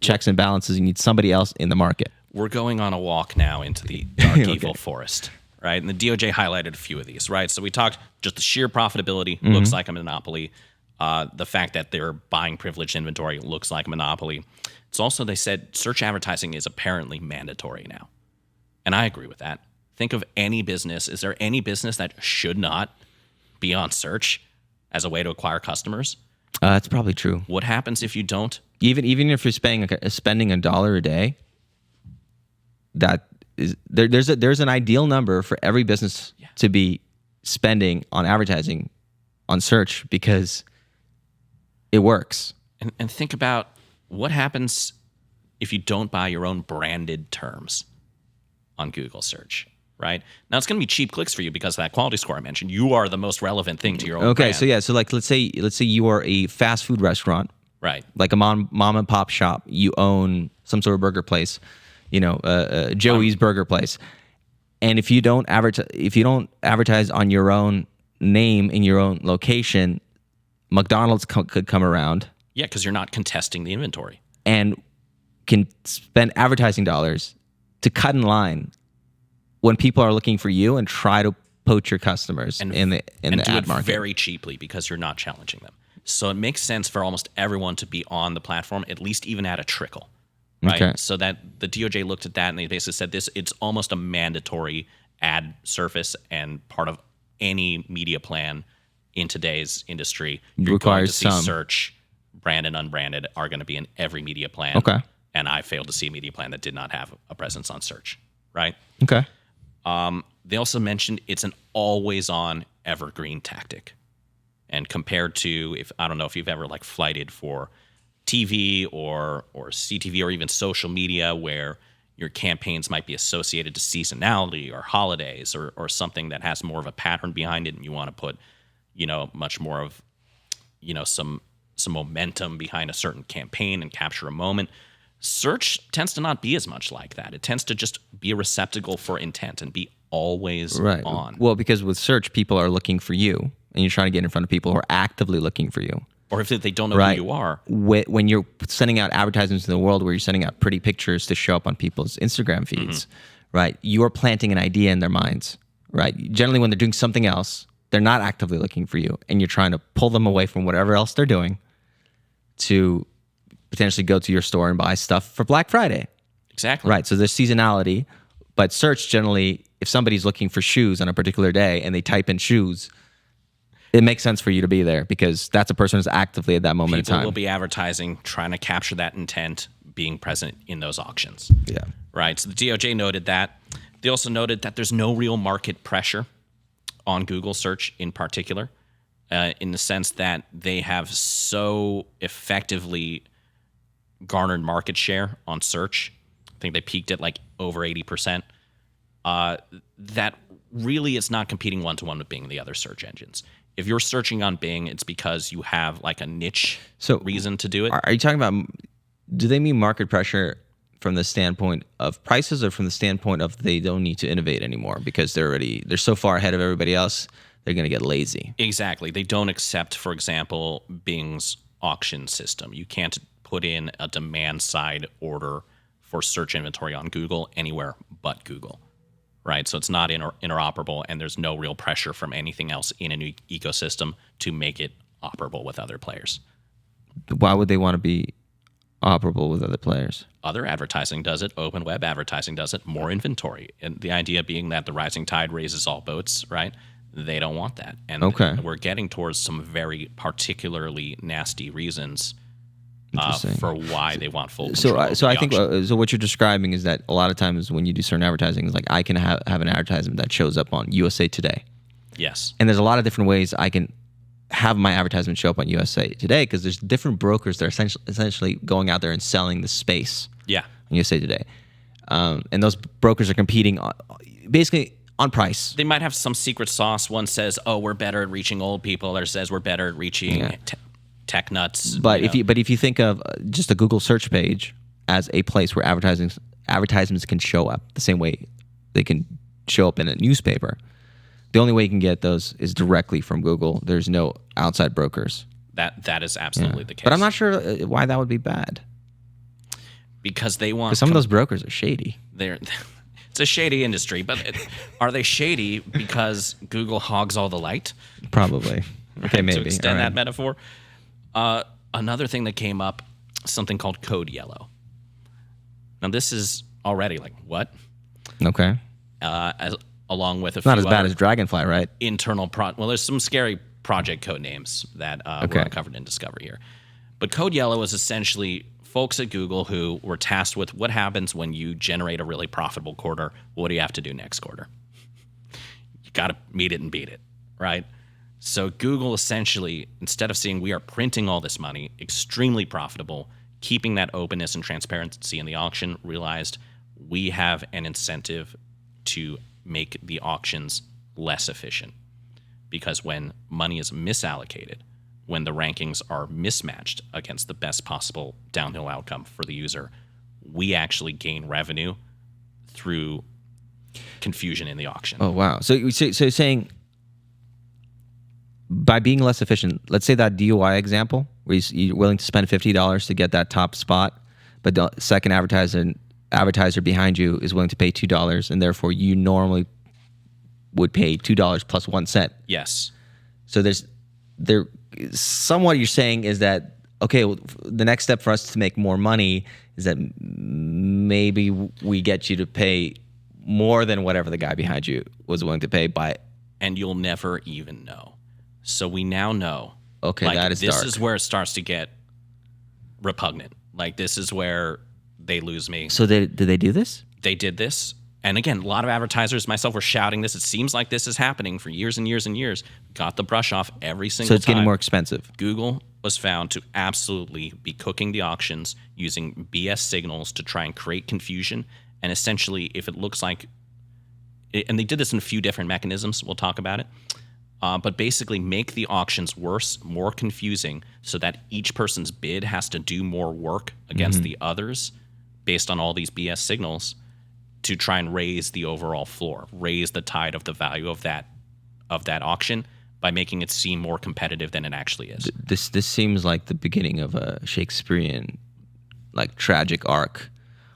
checks and balances. You need somebody else in the market.
We're going on a walk now into the dark evil forest, right? And the DOJ highlighted a few of these, right? So we talked just the sheer profitability looks like a monopoly. The fact that they're buying privileged inventory looks like a monopoly. It's also, they said, search advertising is apparently mandatory now. And I agree with that. Think of any business. Is there any business that should not be on search as a way to acquire customers?
That's probably true.
What happens if you don't?
Even if you're spending $1 a day, that is there's an ideal number for every business to be spending on advertising on search because it works.
And think about what happens if you don't buy your own branded terms on Google search, right? Now it's going to be cheap clicks for you because of that quality score I mentioned. You are the most relevant thing to your own brand.
So like let's say you are a fast food restaurant,
right?
Like a mom and pop shop. You own some sort of burger place, Joey's Burger Place. And if you don't advertise on your own name in your own location, McDonald's could come around.
Yeah, because you're not contesting the inventory.
And can spend advertising dollars to cut in line when people are looking for you and try to poach your customers in the ad market
very cheaply because you're not challenging them. So it makes sense for almost everyone to be on the platform, at least even at a trickle, right?
Okay.
So that the DOJ looked at that and they basically said it's almost a mandatory ad surface and part of any media plan in today's industry. You're going to see search, branded and unbranded are going to be in every media plan.
Okay.
And I failed to see a media plan that did not have a presence on search, right?
Okay.
They also mentioned it's an always-on evergreen tactic. And compared to, I don't know if you've ever like flighted for TV or CTV or even social media where your campaigns might be associated to seasonality or holidays or something that has more of a pattern behind it and you want to put, much more of, some momentum behind a certain campaign and capture a moment. Search tends to not be as much like that. It tends to just be a receptacle for intent and be always on.
Well, because with search, people are looking for you, and you're trying to get in front of people who are actively looking for you.
Or if they don't know who you are.
When you're sending out advertisements in the world where you're sending out pretty pictures to show up on people's Instagram feeds, right? You're planting an idea in their minds, right? Generally, when they're doing something else, they're not actively looking for you, and you're trying to pull them away from whatever else they're doing to potentially go to your store and buy stuff for Black Friday.
Exactly.
Right. So there's seasonality, but search generally, if somebody's looking for shoes on a particular day and they type in shoes, it makes sense for you to be there because that's a person who's actively at that moment in time.
People will be advertising, trying to capture that intent, being present in those auctions.
Yeah.
Right. So the DOJ noted that. They also noted that there's no real market pressure on Google search in particular, in the sense that they have so effectively garnered market share on search. I think they peaked at like over 80%. That really is not competing one-to-one with Bing and the other search engines. If you're searching on Bing, it's because you have like a niche reason to do it.
Are you talking about, do they mean market pressure from the standpoint of prices or from the standpoint of they don't need to innovate anymore because they're so far ahead of everybody else, they're going to get lazy?
Exactly. They don't accept, for example, Bing's auction system. You can't put in a demand side order for search inventory on Google anywhere but Google, right? So it's not interoperable, and there's no real pressure from anything else in an ecosystem to make it operable with other players.
Why would they want to be operable with other players?
Other advertising does it. Open web advertising does it. More inventory. And the idea being that the rising tide raises all boats, right? They don't want that. And we're getting towards some very particularly nasty reasons for why they want full control.
So I think what you're describing is that a lot of times when you do certain advertising, it's like I can have an advertisement that shows up on USA Today.
Yes.
And there's a lot of different ways I can have my advertisement show up on USA Today because there's different brokers that are essentially going out there and selling the space on USA Today. And those brokers are competing basically on price.
They might have some secret sauce. One says, "Oh, we're better at reaching old people." Other says, "We're better at reaching tech nuts."
But if you think of just a Google search page as a place where advertisements can show up the same way they can show up in a newspaper, the only way you can get those is directly from Google. There's no outside brokers.
That is absolutely the case.
But I'm not sure why that would be bad.
Because they want.
Because some of those brokers are shady.
It's a shady industry, but are they shady because Google hogs all the light?
Probably. Okay, maybe.
To extend that metaphor. Another thing that came up, something called code yellow. Now this is already like, what?
Okay.
along with a
It's
few
not as bad
other
as Dragonfly, right?
internal well, there's some scary project code names that were uncovered in Discovery here. But Code Yellow is essentially folks at Google who were tasked with what happens when you generate a really profitable quarter. What do you have to do next quarter? You got to meet it and beat it, right? So Google essentially, instead of saying we are printing all this money, extremely profitable, keeping that openness and transparency in the auction, realized we have an incentive to make the auctions less efficient. Because when money is misallocated, when the rankings are mismatched against the best possible downhill outcome for the user, we actually gain revenue through confusion in the auction.
Oh, wow. So you're saying by being less efficient, let's say that DUI example, where you're willing to spend $50 to get that top spot, but the second advertiser behind you is willing to pay $2, and therefore you normally would pay $2 plus 1 cent.
Yes.
So somewhat you're saying is that, okay, well, the next step for us to make more money is that maybe we get you to pay more than whatever the guy behind you was willing to pay by.
And you'll never even know. So we now know.
Okay, that is
this
dark.
is where it starts to get repugnant. Like, this is where they lose me.
So did they do this?
They did this. And again, a lot of advertisers, myself, were shouting this. It seems like this is happening for years and years and years. Got the brush off every single time.
So it's getting more expensive.
Google was found to absolutely be cooking the auctions using BS signals to try and create confusion. And essentially, if it looks like, and they did this in a few different mechanisms, we'll talk about it, but basically make the auctions worse, more confusing, so that each person's bid has to do more work against the others based on all these BS signals to try and raise the overall floor, raise the tide of the value of that auction by making it seem more competitive than it actually is.
This seems like the beginning of a Shakespearean, like, tragic arc,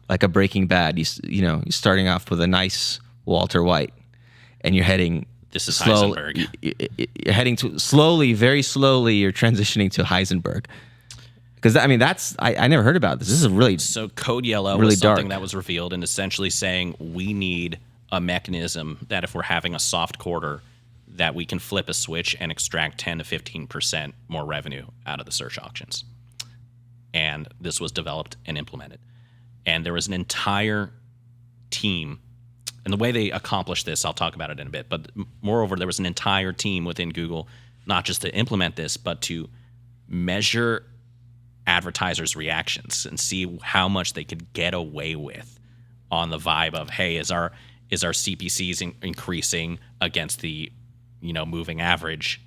like a Breaking Bad. You're starting off with a nice Walter White, and you're heading.
This is Heisenberg.
You're heading to slowly, very slowly. You're transitioning to Heisenberg. Because I never heard about this. This is really
so Code Yellow
really
was something
dark.
that was revealed, and essentially saying we need a mechanism that if we're having a soft quarter, that we can flip a switch and extract 10 to 15% more revenue out of the search auctions. And this was developed and implemented. And there was an entire team. And the way they accomplished this, I'll talk about it in a bit. But moreover, there was an entire team within Google, not just to implement this, but to measure advertisers' reactions and see how much they could get away with on the vibe of, hey, is our CPCs increasing against the moving average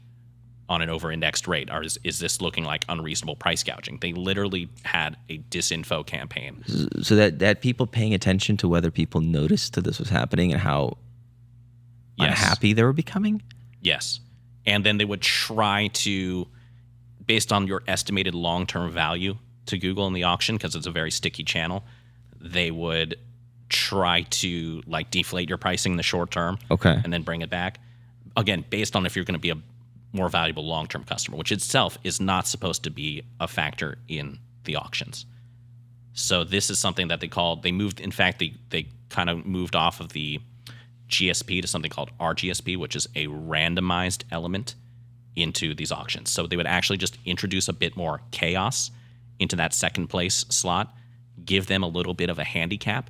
on an over-indexed rate, or is this looking like unreasonable price gouging? They literally had a disinfo campaign.
So that people paying attention to whether people noticed that this was happening and how unhappy they were becoming?
Yes. And then they would try to, based on your estimated long-term value to Google in the auction, because it's a very sticky channel, they would try to deflate your pricing in the short term, and then bring it back. Again, based on if you're going to be a more valuable long-term customer, which itself is not supposed to be a factor in the auctions. So this is something that they moved, in fact, they kind of moved off of the GSP to something called RGSP, which is a randomized element into these auctions. So they would actually just introduce a bit more chaos into that second place slot, give them a little bit of a handicap,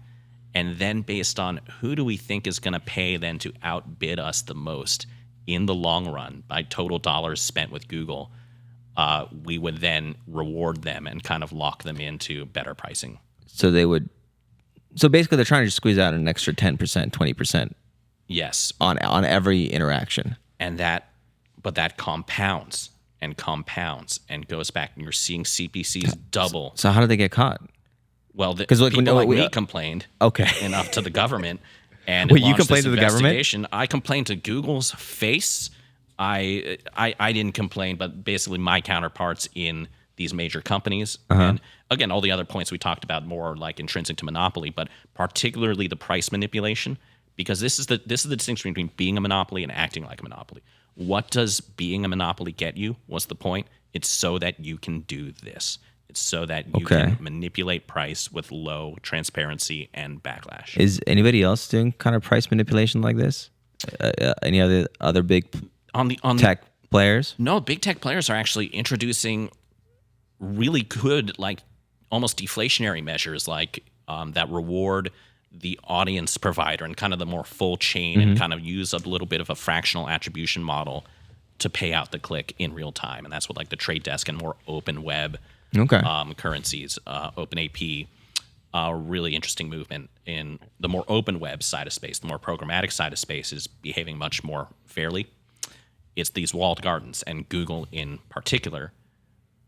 and then based on who do we think is going to pay then to outbid us the most in the long run by total dollars spent with Google, we would then reward them and kind of lock them into better pricing.
So basically they're trying to squeeze out an extra 10%, 20%.
Yes.
On every interaction.
And that compounds and compounds and goes back, and you're seeing CPCs double.
So how did they get caught?
Well, people like me complained enough to the government. And
wait, you complained to the government?
I complained to Google's face. I didn't complain, but basically my counterparts in these major companies. And again, all the other points we talked about more like intrinsic to monopoly, but particularly the price manipulation, because this is the distinction between being a monopoly and acting like a monopoly. What does being a monopoly get you? What's the point? It's so that you can do this. It's so that you can manipulate price with low transparency and backlash.
Is anybody else doing kind of price manipulation like this? Any other big tech players?
No, big tech players are actually introducing really good, like almost deflationary measures, like that reward the audience provider and kind of the more full chain and kind of use a little bit of a fractional attribution model to pay out the click in real time. And that's what like the Trade Desk and more open web currencies, open AP, really interesting movement in the more open web side of space. The more programmatic side of space is behaving much more fairly. It's these walled gardens, and Google in particular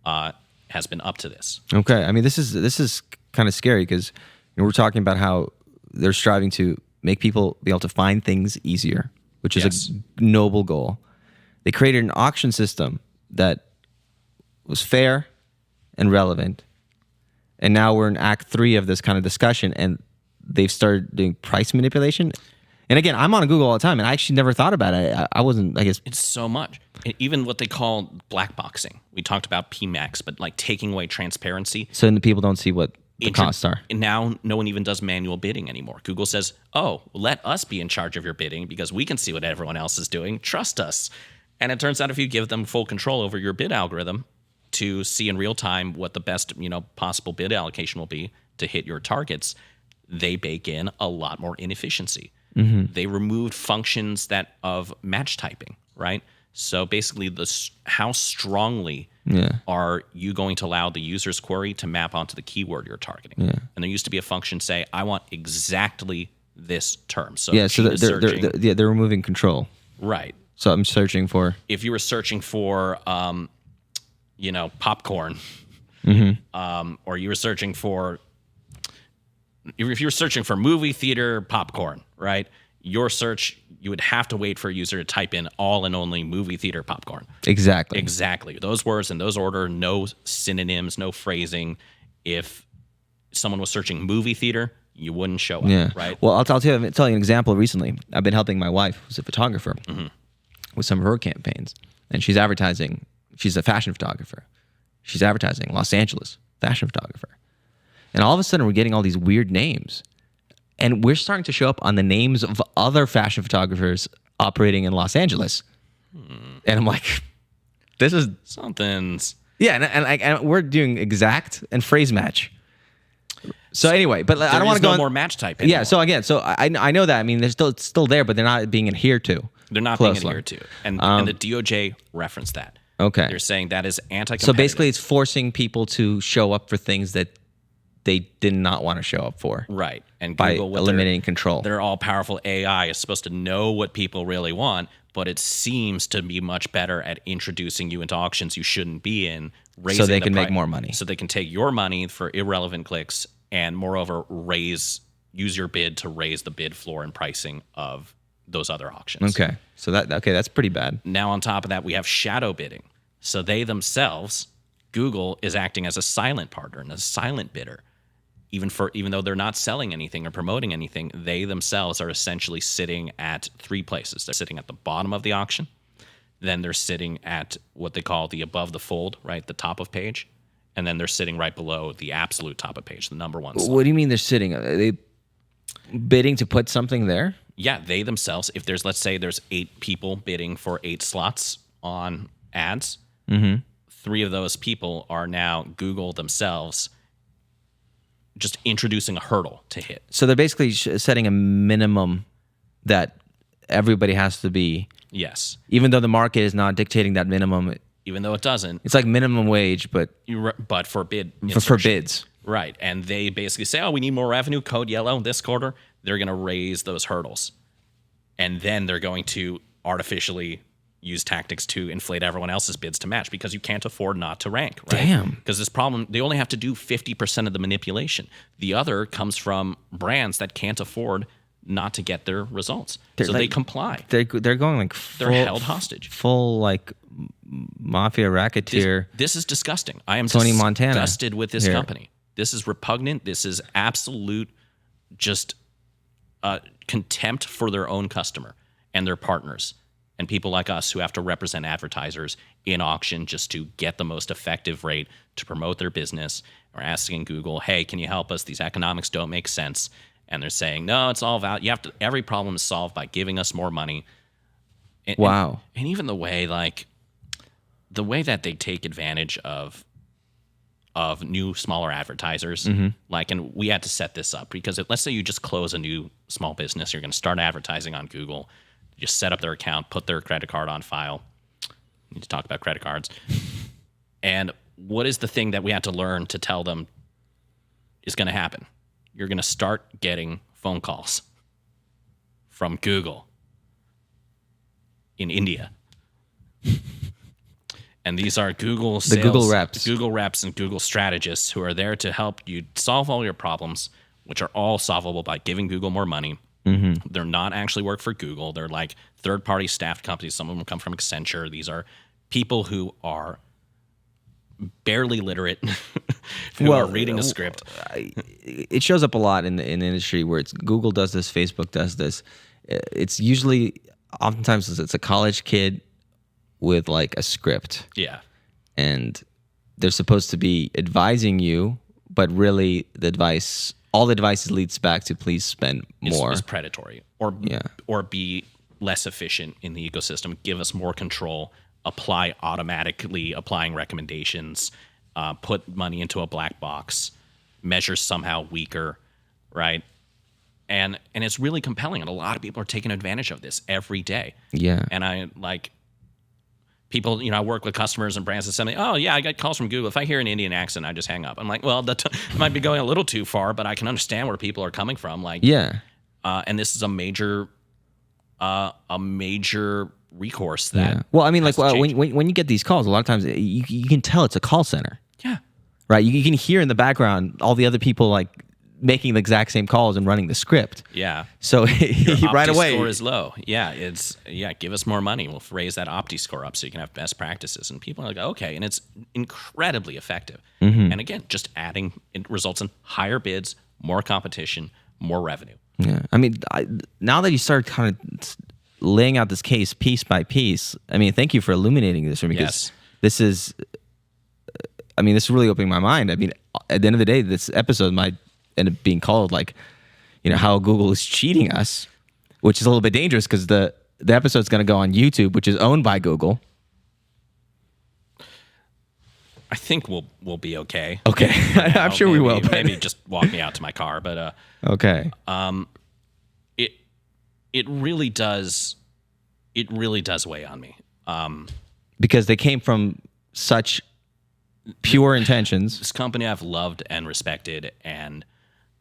has been up to this.
Okay, I mean this is kind of scary because we're talking about how they're striving to make people be able to find things easier, which is a noble goal. They created an auction system that was fair and relevant, and now we're in Act 3 of this kind of discussion, and they've started doing price manipulation. And again, I'm on Google all the time, and I actually never thought about it. I wasn't, I guess.
It's so much. Even what they call black boxing. We talked about PMAX, but like taking away transparency.
So then the people don't see what the costs are.
And now no one even does manual bidding anymore. Google says, oh, let us be in charge of your bidding because we can see what everyone else is doing. Trust us. And it turns out if you give them full control over your bid algorithm to see in real time what the best, possible bid allocation will be to hit your targets, they bake in a lot more inefficiency. They removed functions of match typing, right? So basically, how strongly are you going to allow the user's query to map onto the keyword you're targeting? And there used to be a function say, I want exactly this term. So
they're removing control.
Right.
So I'm searching for.
If you were searching for, popcorn, or you were searching for. If you were searching for movie theater popcorn, right? Your search, you would have to wait for a user to type in all and only movie theater popcorn. Exactly. Those words in those order, no synonyms, no phrasing. If someone was searching movie theater, you wouldn't show up, right?
Well, I'll tell you an example recently. I've been helping my wife, who's a photographer, with some of her campaigns. And she's advertising. She's a fashion photographer. She's advertising Los Angeles, fashion photographer. And all of a sudden, we're getting all these weird names. And we're starting to show up on the names of other fashion photographers operating in Los Angeles. And I'm like, this is...
Something's...
Yeah, and we're doing exact and phrase match. So anyway, but I don't want to go...
no more match type anymore.
Yeah, so again, I know that. I mean, it's still there, but they're not being adhered to.
They're not being adhered to. And the DOJ referenced that.
Okay.
They're saying that is anti-competitive.
So basically, it's forcing people to show up for things that they did not want to show up for.
Right. And
by
Google,
eliminating control.
Their all-powerful AI is supposed to know what people really want, but it seems to be much better at introducing you into auctions you shouldn't be in, raising
so they can make more money.
So they can take your money for irrelevant clicks and, moreover, use your bid to raise the bid floor and pricing of those other auctions.
Okay. So that's pretty bad.
Now, on top of that, we have shadow bidding. So they themselves, Google, is acting as a silent partner and a silent bidder. Even though they're not selling anything or promoting anything, they themselves are essentially sitting at three places. They're sitting at the bottom of the auction. Then they're sitting at what they call the above the fold, right, the top of page. And then they're sitting right below the absolute top of page, the number one slot.
What do you mean they're sitting? Are they bidding to put something there?
Yeah, they themselves, if let's say there's 8 people bidding for 8 slots on ads, 3 of those people are now Google themselves just introducing a hurdle to hit.
So they're basically setting a minimum that everybody has to be.
Yes.
Even though the market is not dictating that minimum.
Even though it doesn't.
It's like minimum wage, but
for bid
for bids.
Right. And they basically say, we need more revenue, code yellow this quarter. They're going to raise those hurdles. And then they're going to artificially use tactics to inflate everyone else's bids to match because you can't afford not to rank, right?
Damn.
Because this problem, they only have to do 50% of the manipulation. The other comes from brands that can't afford not to get their results. They comply.
They're going like
they're held hostage.
Full like mafia racketeer.
This is disgusting. I am
Tony Montana
disgusted with this company. This is repugnant. This is absolute just contempt for their own customer and their partners. and people like us who have to represent advertisers in auction just to get the most effective rate to promote their business, are asking Google, hey, can you help us? These economics don't make sense. And they're saying, no, it's all valid. Every problem is solved by giving us more money.
Wow.
And even the way that they take advantage of new smaller advertisers, and we had to set this up because let's say you just close a new small business, you're going to start advertising on Google, you just set up their account, put their credit card on file. We need to talk about credit cards. And what is the thing that we had to learn to tell them is going to happen? You're going to start getting phone calls from Google in India. And these are Google sales, Google reps and Google strategists who are there to help you solve all your problems, which are all solvable by giving Google more money. They're not actually work for Google. They're like third-party staffed companies. Some of them come from Accenture. These are people who are barely literate, who are reading a script.
It shows up a lot in the industry where it's Google does this, Facebook does this. It's usually, oftentimes, it's a college kid with like a script.
Yeah.
And they're supposed to be advising you, but really all the advice leads back to please spend more.
Is predatory or be less efficient in the ecosystem, give us more control, automatically applying recommendations, put money into a black box, measure somehow weaker, right? And it's really compelling, and a lot of people are taking advantage of this every day.
Yeah.
And I like people, I work with customers and brands that say, oh yeah, I get calls from Google. If I hear an Indian accent, I just hang up. I'm like, well, that might be going a little too far, but I can understand where people are coming from. Like,
yeah.
And this is a major recourse that.
Yeah. Well, I mean, like when you get these calls, a lot of times you can tell it's a call center.
Yeah.
Right. You can hear in the background all the other people like making the exact same calls and running the script.
Yeah.
So right away,
score is low. Yeah. Give us more money. We'll raise that Opti score up so you can have best practices. And people are like, okay. And it's incredibly effective. And again, just it results in higher bids, more competition, more revenue.
Yeah. I mean, now that you start kind of laying out this case piece by piece, I mean, thank you for illuminating this for me, because this is really opening my mind. I mean, at the end of the day, this episode might end up being called like, how Google is cheating us, which is a little bit dangerous because the episode's going to go on YouTube, which is owned by Google.
I think we'll be okay.
Okay. I'm sure we will.
Maybe just walk me out to my car, but
okay.
It really does weigh on me.
Because they came from such pure intentions.
This company I've loved and respected, and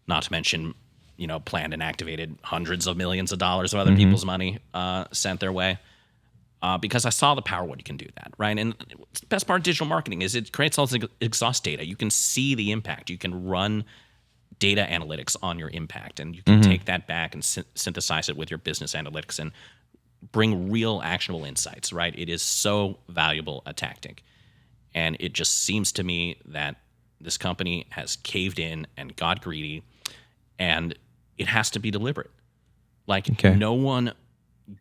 not to mention, planned and activated hundreds of millions of dollars of other people's money sent their way. Because I saw the power when you can do that, right? And the best part of digital marketing is it creates all this exhaust data. You can see the impact. You can run data analytics on your impact, and you can take that back and synthesize it with your business analytics and bring real actionable insights, right? It is so valuable a tactic. And it just seems to me that this company has caved in and got greedy, and it has to be deliberate. Like, no one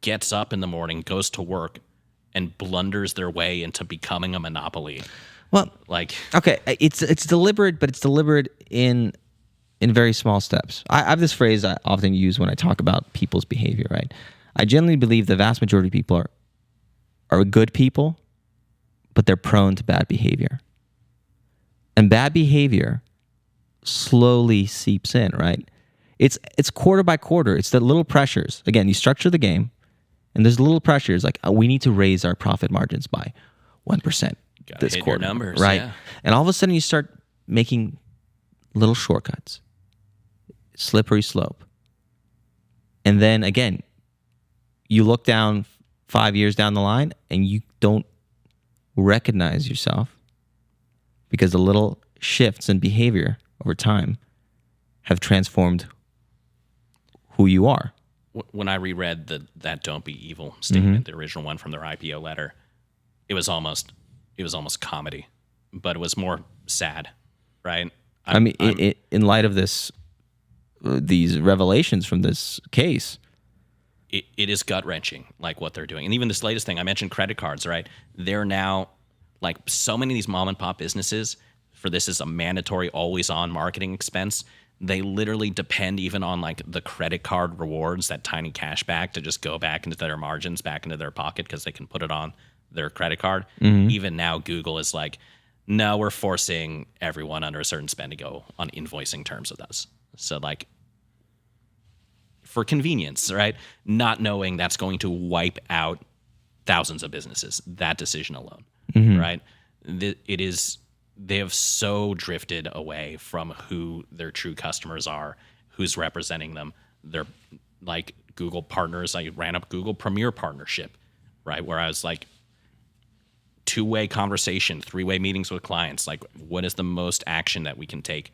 gets up in the morning, goes to work, and blunders their way into becoming a monopoly.
Well, it's deliberate, but it's deliberate in very small steps. I have this phrase I often use when I talk about people's behavior, right? I genuinely believe the vast majority of people are good people, but they're prone to bad behavior. And bad behavior slowly seeps in, right? It's quarter by quarter. It's the little pressures. Again, you structure the game, and there's little pressures like, we need to raise our profit margins by 1% this
hit
quarter,
your numbers,
right?
Yeah.
And all of a sudden, you start making little shortcuts, slippery slope. And then again, you look down 5 years down the line, and you don't recognize yourself because the little shifts in behavior over time have transformed who you are.
When I reread that "Don't Be Evil" statement, the original one from their IPO letter, it was almost comedy, but it was more sad, right?
In light of these revelations from this case,
it is gut wrenching, like what they're doing. And even this latest thing I mentioned, credit cards, right? They're now like so many of these mom and pop businesses. For this is a mandatory, always on marketing expense. They literally depend even on like the credit card rewards, that tiny cash back to just go back into their margins, back into their pocket because they can put it on their credit card. Even now, Google is like, no, we're forcing everyone under a certain spend to go on invoicing terms with us. So like for convenience, right? Not knowing that's going to wipe out thousands of businesses, that decision alone, right? They have so drifted away from who their true customers are, who's representing them. They're like Google partners. I ran up Google Premier partnership, right? Where I was like, two-way conversation, three-way meetings with clients. Like, what is the most action that we can take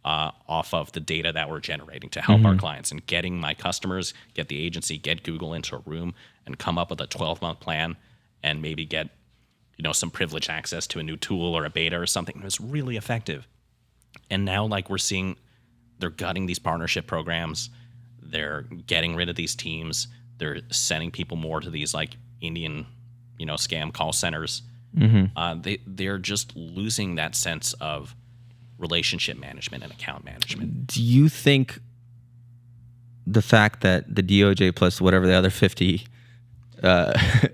off of the data that we're generating to help our clients, and getting my customers, get the agency, get Google into a room and come up with a 12-month plan and maybe get some privileged access to a new tool or a beta or something. It was really effective. And now like we're seeing they're gutting these partnership programs. They're getting rid of these teams. They're sending people more to these like Indian, scam call centers. They're just losing that sense of relationship management and account management.
Do you think the fact that the DOJ plus whatever the other 50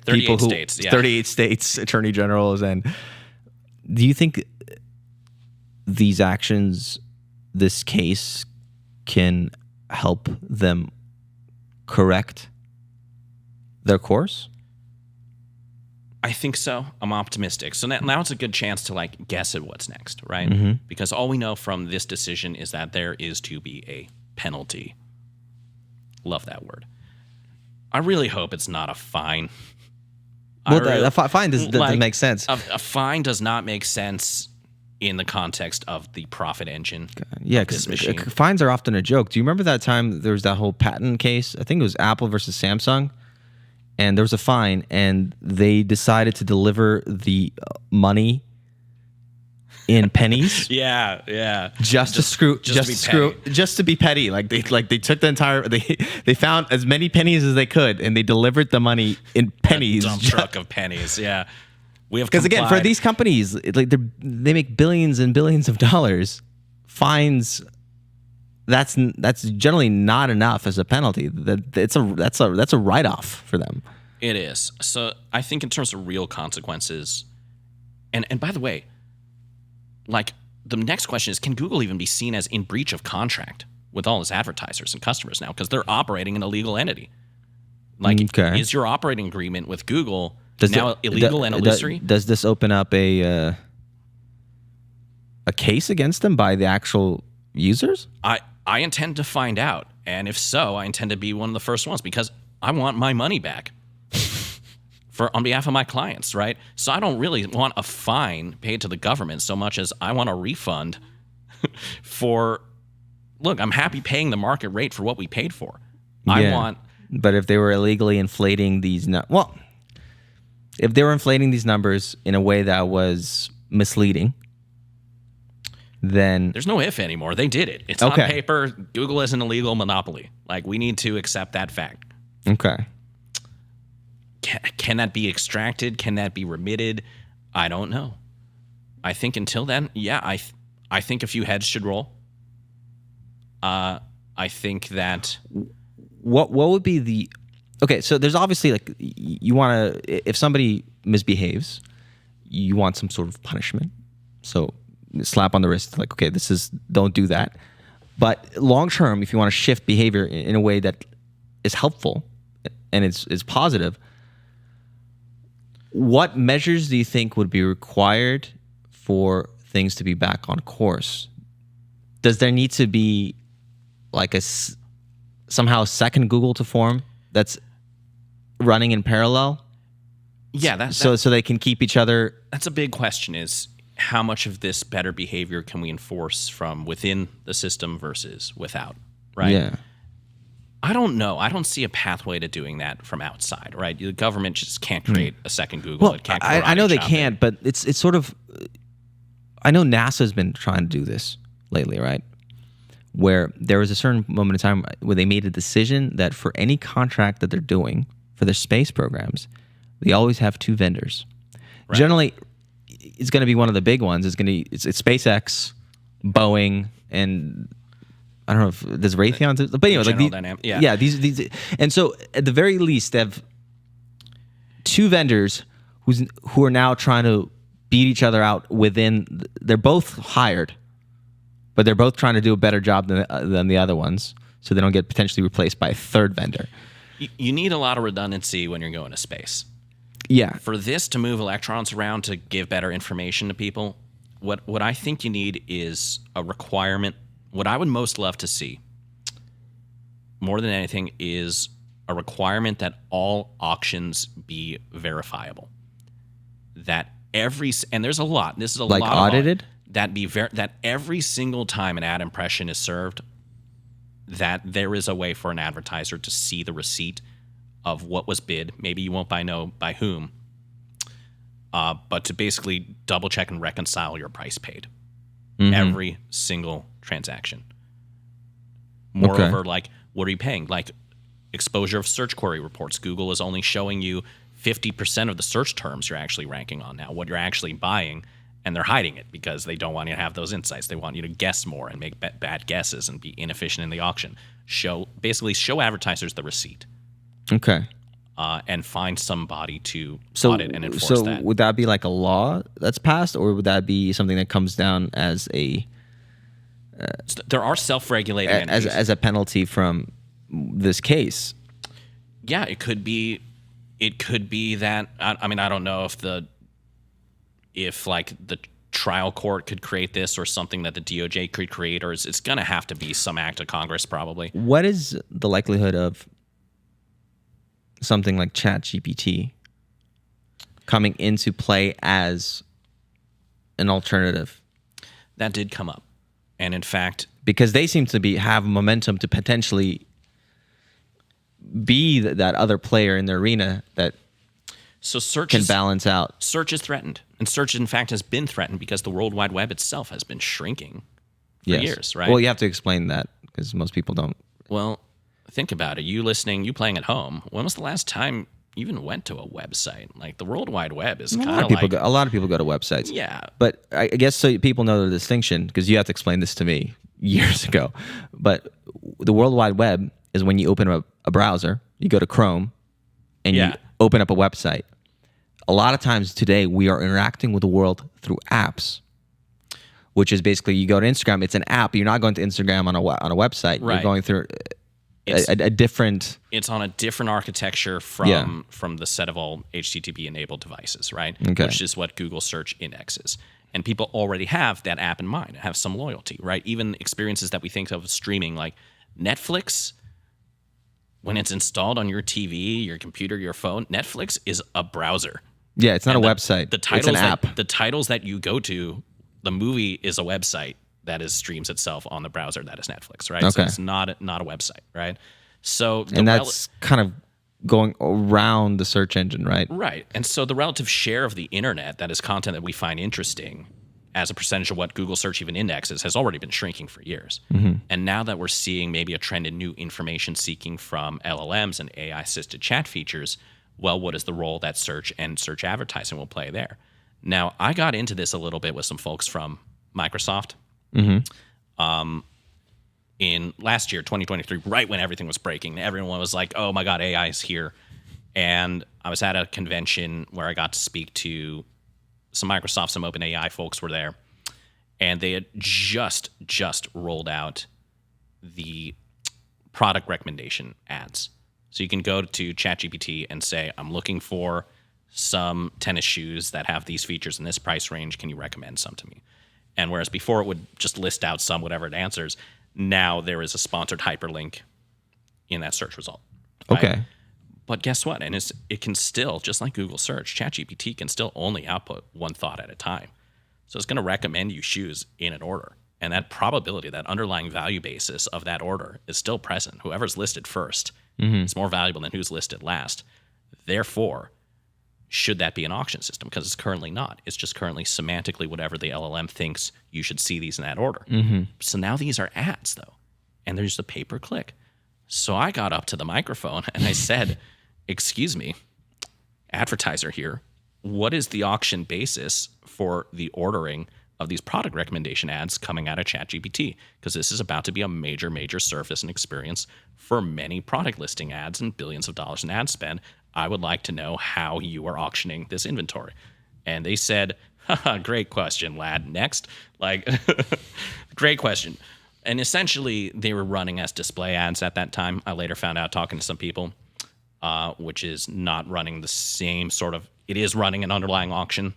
people 38 states attorney generals, and do you think these actions, this case, can help them correct their course?
I think so. I'm optimistic. So now it's a good chance to like guess at what's next, right? Because all we know from this decision is that there is to be a penalty. Love that word. I really hope it's not a fine.
Well, a fine doesn't make sense.
A fine does not make sense in the context of the profit engine.
Yeah, because fines are often a joke. Do you remember that time there was that whole patent case? I think it was Apple versus Samsung. And there was a fine, and they decided to deliver the money in pennies.
Yeah.
Just to be petty. Like they took the entire. They found as many pennies as they could, and they delivered the money in pennies.
A dump truck of pennies. Yeah, we have
because again, for these companies, they make billions and billions of dollars. Fines. That's generally not enough as a penalty. That's a write-off for them.
It is. So I think in terms of real consequences, and by the way, like the next question is, can Google even be seen as in breach of contract with all its advertisers and customers now, because they're operating an illegal entity? Like, is your operating agreement with Google illegal and illusory?
Does this open up a case against them by the actual users?
I intend to find out, and if so, I intend to be one of the first ones, because I want my money back on behalf of my clients, right? So I don't really want a fine paid to the government so much as I want a refund look, I'm happy paying the market rate for what we paid for.
But if they were illegally inflating these, if they were inflating these numbers in a way that was misleading, then
there's no if anymore. They did it. It's on paper. Google is an illegal monopoly. Like, we need to accept that fact.
Okay.
Can that be extracted? Can that be remitted? I don't know. I think until then, I think a few heads should roll. I think that
what would be the so there's obviously like you want to, if somebody misbehaves, you want some sort of punishment. So slap on the wrist, like, okay, don't do that. But long term, if you want to shift behavior in a way that is helpful and is positive, what measures do you think would be required for things to be back on course? Does there need to be like somehow a second Google to form that's running in parallel?
Yeah,
so they can keep each other.
That's a big question, is how much of this better behavior can we enforce from within the system versus without, right?
Yeah.
I don't know. I don't see a pathway to doing that from outside, right? The government just can't create a second Google.
Well, I know they can't, but it's sort of. I know NASA's been trying to do this lately, right? where there was a certain moment in time where they made a decision that for any contract that they're doing for their space programs, they always have two vendors. Right. Generally, it's going to be one of the big ones. It's SpaceX, Boeing, and I don't know if there's Raytheon, but anyway, these, and so at the very least, they have two vendors who are now trying to beat each other out within. They're both hired, but they're both trying to do a better job than the other ones, so they don't get potentially replaced by a third vendor.
You need a lot of redundancy when you're going to space.
Yeah.
For this to move electrons around to give better information to people, what I think you need is a requirement. What I would most love to see, more than anything, is a requirement that all auctions be verifiable. That and there's a lot. This is a
like
lot
audited.
That every single time an ad impression is served, that there is a way for an advertiser to see the receipt of what was bid. Maybe you won't know by whom, but to basically double check and reconcile your price paid. Mm-hmm. Every single transaction. Moreover, like, what are you paying? Like, exposure of search query reports. Google is only showing you 50% of the search terms you're actually ranking on now, what you're actually buying, and they're hiding it because they don't want you to have those insights. They want you to guess more and make bad guesses and be inefficient in the auction. Show advertisers the receipt.
Okay.
And find somebody to audit and enforce that.
So would that be like a law that's passed, or would that be something that comes down as a...
there are self-regulating entities.
As a penalty from this case?
Yeah, it could be that... I mean, I don't know if like the trial court could create this or something that the DOJ could create, or it's going to have to be some act of Congress probably.
What is the likelihood of something like ChatGPT coming into play as an alternative?
That did come up. And in fact,
because they seem to have momentum to potentially be that other player in the arena that
search
can balance out.
Search is threatened. And search, in fact, has been threatened because the World Wide Web itself has been shrinking for years, right?
Well, you have to explain that because most people don't.
Well, think about it. You playing at home. When was the last time you even went to a website? Like, the World Wide Web is kind of like...
a lot of people go to websites.
Yeah.
But I guess so people know the distinction, because you have to explain this to me years ago. But the World Wide Web is when you open up a browser, you go to Chrome, and you open up a website. A lot of times today, we are interacting with the world through apps, which is basically you go to Instagram, it's an app. You're not going to Instagram on a website. Right. You're going through... a different...
It's on a different architecture from the set of all HTTP-enabled devices, right?
Okay.
Which is what Google Search indexes. And people already have that app in mind, have some loyalty, right? Even experiences that we think of streaming, like Netflix, when it's installed on your TV, your computer, your phone, Netflix is a browser.
Yeah, it's not a website. It's an app.
The titles that you go to, the movie is a website that streams itself on the browser. That is Netflix, right?
Okay.
So it's not a website, right? So
that's kind of going around the search engine, right?
Right. And so the relative share of the internet that is content that we find interesting as a percentage of what Google Search even indexes has already been shrinking for years. Mm-hmm. And now that we're seeing maybe a trend in new information seeking from LLMs and AI-assisted chat features, well, what is the role that search and search advertising will play there? Now, I got into this a little bit with some folks from Microsoft. Mm-hmm. In last year, 2023, right when everything was breaking, everyone was like, oh my God, AI is here. And I was at a convention where I got to speak to some Microsoft, some OpenAI folks were there. And they had just rolled out the product recommendation ads. So you can go to ChatGPT and say, I'm looking for some tennis shoes that have these features in this price range. Can you recommend some to me? And whereas before it would just list out some, whatever it answers, now there is a sponsored hyperlink in that search result. Right?
Okay.
But guess what? And it can still, just like Google Search, ChatGPT can still only output one thought at a time. So it's going to recommend you shoes in an order. And that probability, that underlying value basis of that order is still present. Whoever's listed first is more valuable than who's listed last. Therefore, should that be an auction system? Because it's currently not. It's just currently semantically whatever the LLM thinks you should see these in that order. Mm-hmm. So now these are ads, though. and there's a pay-per-click. So I got up to the microphone and I said, excuse me, advertiser here, what is the auction basis for the ordering of these product recommendation ads coming out of ChatGPT? Because this is about to be a major, major surface and experience for many product listing ads and billions of dollars in ad spend. I would like to know how you are auctioning this inventory. And they said, haha, great question, lad. Next. Like, great question. And essentially, they were running as display ads at that time. I later found out talking to some people, which is not running the same sort of, it is running an underlying auction,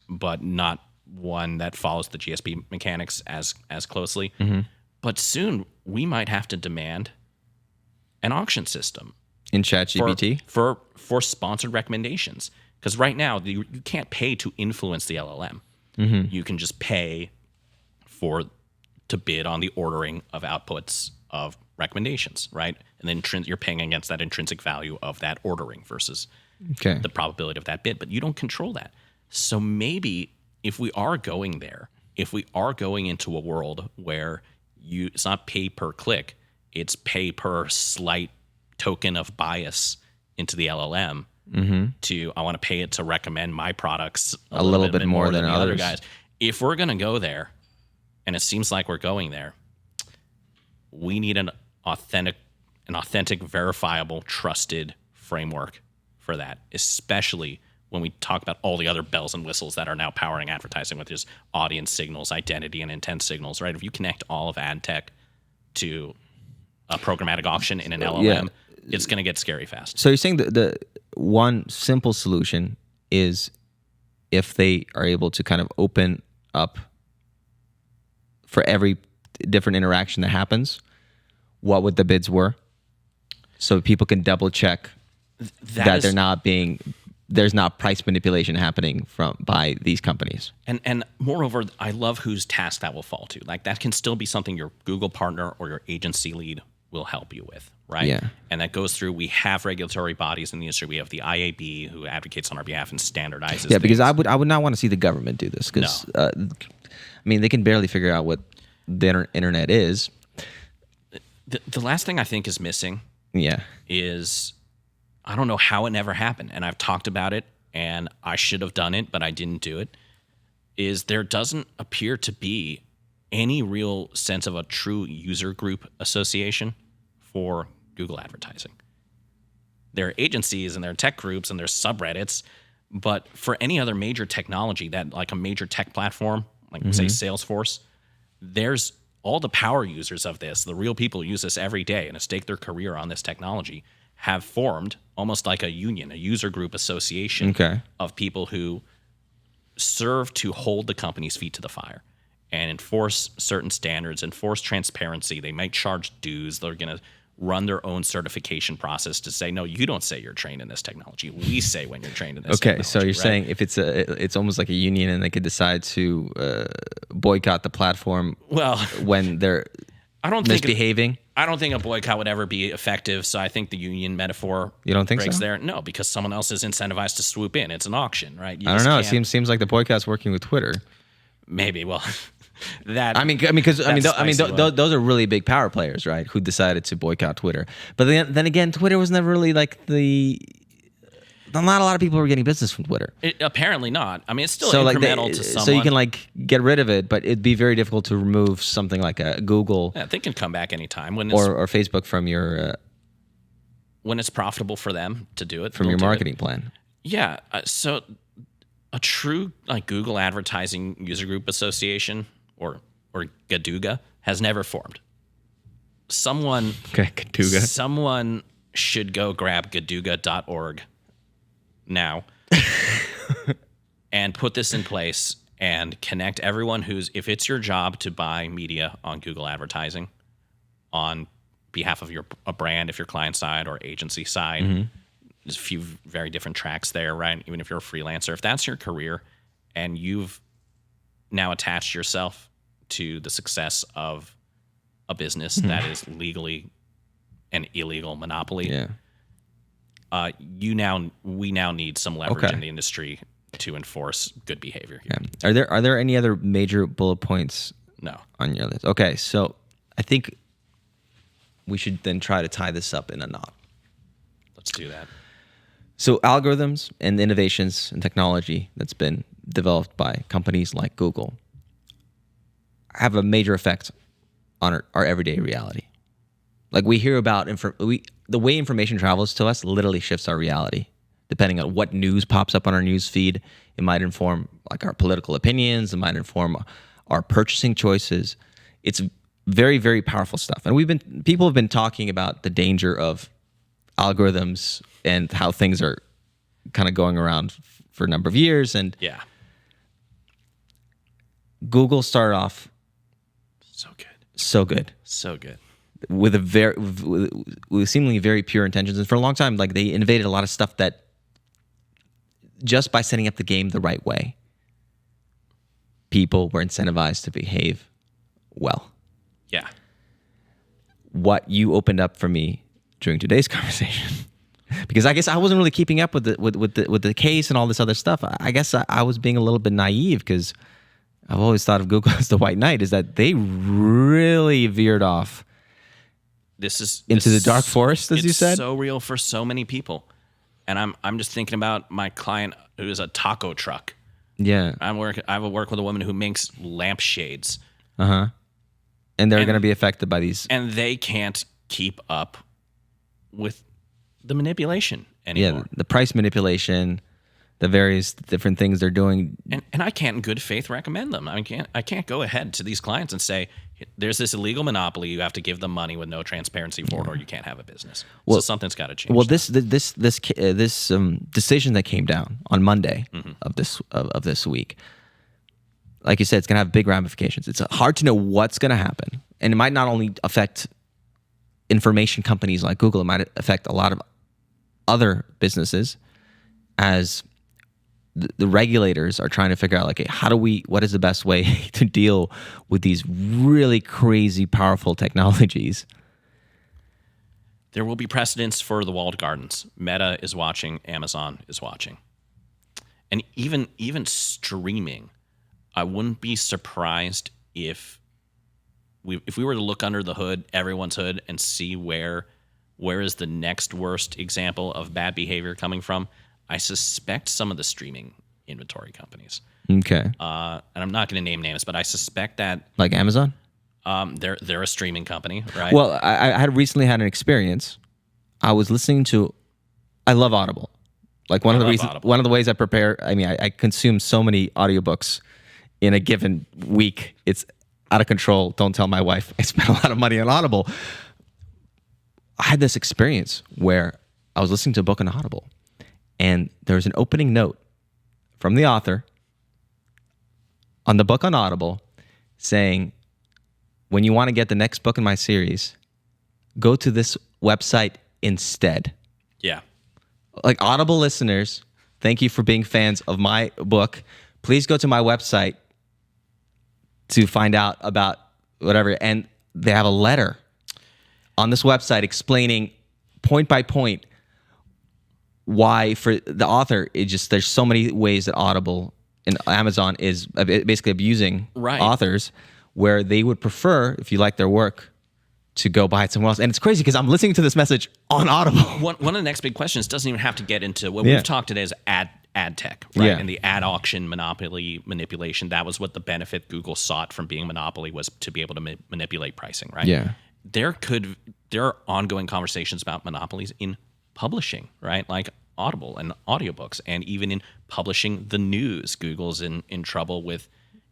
but not one that follows the GSP mechanics as closely. Mm-hmm. But soon, we might have to demand an auction system.
In ChatGPT?
For sponsored recommendations. Because right now, you can't pay to influence the LLM. Mm-hmm. You can just pay to bid on the ordering of outputs of recommendations, right? And then you're paying against that intrinsic value of that ordering versus the probability of that bid. But you don't control that. So maybe if we are going there, if we are going into a world where it's not pay per click, it's pay per slight token of bias into the LLM, I want to pay it to recommend my products a little bit more than the other guys. If we're going to go there, and it seems like we're going there, we need an authentic, verifiable, trusted framework for that, especially when we talk about all the other bells and whistles that are now powering advertising with this audience signals, identity, and intent signals, right? If you connect all of ad tech to a programmatic auction in an LLM, it's going to get scary fast.
So you're saying the one simple solution is if they are able to kind of open up for every different interaction that happens, what would the bids were? So people can double check that there's not price manipulation happening by these companies.
And moreover, I love whose task that will fall to. Like that can still be something your Google partner or your agency lead will help you with, right?
Yeah.
And that goes through, we have regulatory bodies in the industry. We have the IAB who advocates on our behalf and standardizes things.
Because I would not want to see the government do this because, they can barely figure out what the internet is.
The last thing I think is missing is, I don't know how it never happened, and I've talked about it, and I should have done it, but I didn't do it, is there doesn't appear to be any real sense of a true user group association for Google advertising. There are agencies and there are tech groups and there's subreddits, but for any other major technology, that like a major tech platform, like say Salesforce, there's all the power users of this, the real people who use this every day and have staked their career on this technology, have formed almost like a union, a user group association of people who serve to hold the company's feet to the fire and enforce certain standards, enforce transparency. They might charge dues. They're going to run their own certification process to say, no, you don't say you're trained in this technology. We say when you're trained in this technology.
So you're saying if it's almost like a union and they could decide to boycott the platform when they're misbehaving?
I don't think a boycott would ever be effective, so I think the union metaphor
you don't think
breaks
so?
there. No, because someone else is incentivized to swoop in. It's an auction, right?
I don't know. It seems like the boycott's working with Twitter.
Maybe. Well,
those are really big power players, right? Who decided to boycott Twitter. But then again, Twitter was never really like not a lot of people were getting business from Twitter.
Apparently not. I mean, it's still incremental to someone.
So you can get rid of it, but it'd be very difficult to remove something like a Google.
Yeah, they can come back anytime when
or Facebook from your
when it's profitable for them to do it
from your marketing plan.
Yeah. So a true Google advertising user group association or Gaduga has never formed. Someone should go grab gaduga.org now and put this in place and connect everyone if it's your job to buy media on Google advertising on behalf of a brand, if you're client side or agency side. There's a few very different tracks there, right? Even if you're a freelancer, if that's your career and you've now attached yourself to the success of a business that is legally an illegal monopoly, we now need some leverage in the industry to enforce good behavior here.
Yeah. Are there any other major bullet points?
No.
On your list? Okay, so I think we should then try to tie this up in a knot.
Let's do that.
So algorithms and innovations and technology that's been developed by companies like Google have a major effect on our everyday reality. Like we hear about the way information travels to us literally shifts our reality. Depending on what news pops up on our news feed, it might inform like our political opinions, it might inform our purchasing choices. It's very, very powerful stuff. And people have been talking about the danger of algorithms and how things are kind of going around for a number of years. And
yeah,
Google started off
so good
with with seemingly very pure intentions. And for a long time, like they innovated a lot of stuff that just by setting up the game the right way, people were incentivized to behave well.
Yeah.
What you opened up for me during today's conversation, because I guess I wasn't really keeping up with the case and all this other stuff. I guess I was being a little bit naive because I've always thought of Google as the white knight. Is that they really veered off into the dark forest, as you said?
It's so real for so many people. And I'm just thinking about my client who is a taco truck.
Yeah.
I work with a woman who makes lampshades.
Uh-huh. And they're going to be affected by these.
And they can't keep up with the manipulation anymore.
Yeah, the price manipulation, the various different things they're doing.
And I can't in good faith recommend them. I can't go ahead to these clients and say, there's this illegal monopoly, you have to give them money with no transparency for it, or you can't have a business. So something's got to change.
Well, this decision that came down on Monday of this week, like you said, it's going to have big ramifications. It's hard to know what's going to happen, and it might not only affect information companies like Google, it might affect a lot of other businesses as the regulators are trying to figure out, like, what is the best way to deal with these really crazy, powerful technologies?
There will be precedents for the walled gardens. Meta is watching. Amazon is watching. And even streaming, I wouldn't be surprised if we were to look under the hood, everyone's hood, and see where is the next worst example of bad behavior coming from. I suspect some of the streaming inventory companies.
Okay.
And I'm not going to name names, but I suspect that
like Amazon.
They're a streaming company, right?
Well, I had recently had an experience. I was listening to. I love Audible. Like one of the ways I prepare. I mean, I consume so many audiobooks in a given week. It's out of control. Don't tell my wife. I spent a lot of money on Audible. I had this experience where I was listening to a book on Audible. And there was an opening note from the author on the book on Audible saying, when you want to get the next book in my series, go to this website instead.
Yeah.
Like Audible listeners, thank you for being fans of my book. Please go to my website to find out about whatever. And they have a letter on this website explaining point by point why, for the author, there's so many ways that Audible and Amazon is basically abusing authors, where they would prefer, if you like their work, to go buy it somewhere else. And it's crazy because I'm listening to this message on Audible.
One of the next big questions doesn't even have to get into what we've talked today is ad tech, right?
Yeah.
And the ad auction monopoly manipulation. That was what the benefit Google sought from being a monopoly, was to be able to manipulate pricing, right?
Yeah.
There are ongoing conversations about monopolies in publishing, right? Like Audible and audiobooks, and even in publishing the news. Google's in trouble with,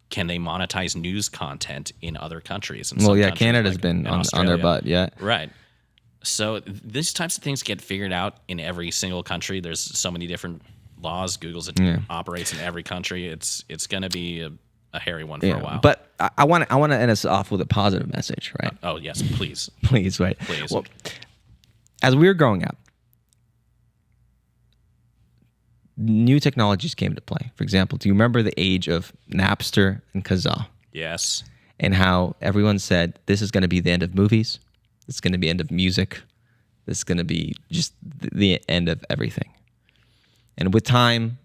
can they monetize news content in other countries? And
Canada's been on their butt, yeah.
Right. So these types of things get figured out in every single country. There's so many different laws. Google's operates in every country. It's going to be a hairy one for a while.
But I want to end us off with a positive message, right?
Oh yes, please.
Please, right?
Please.
Well, as we were growing up, new technologies came to play. For example, do you remember the age of Napster and Kazaa?
Yes.
And how everyone said, this is going to be the end of movies. This is going to be the end of music. This is going to be just the end of everything. And with time,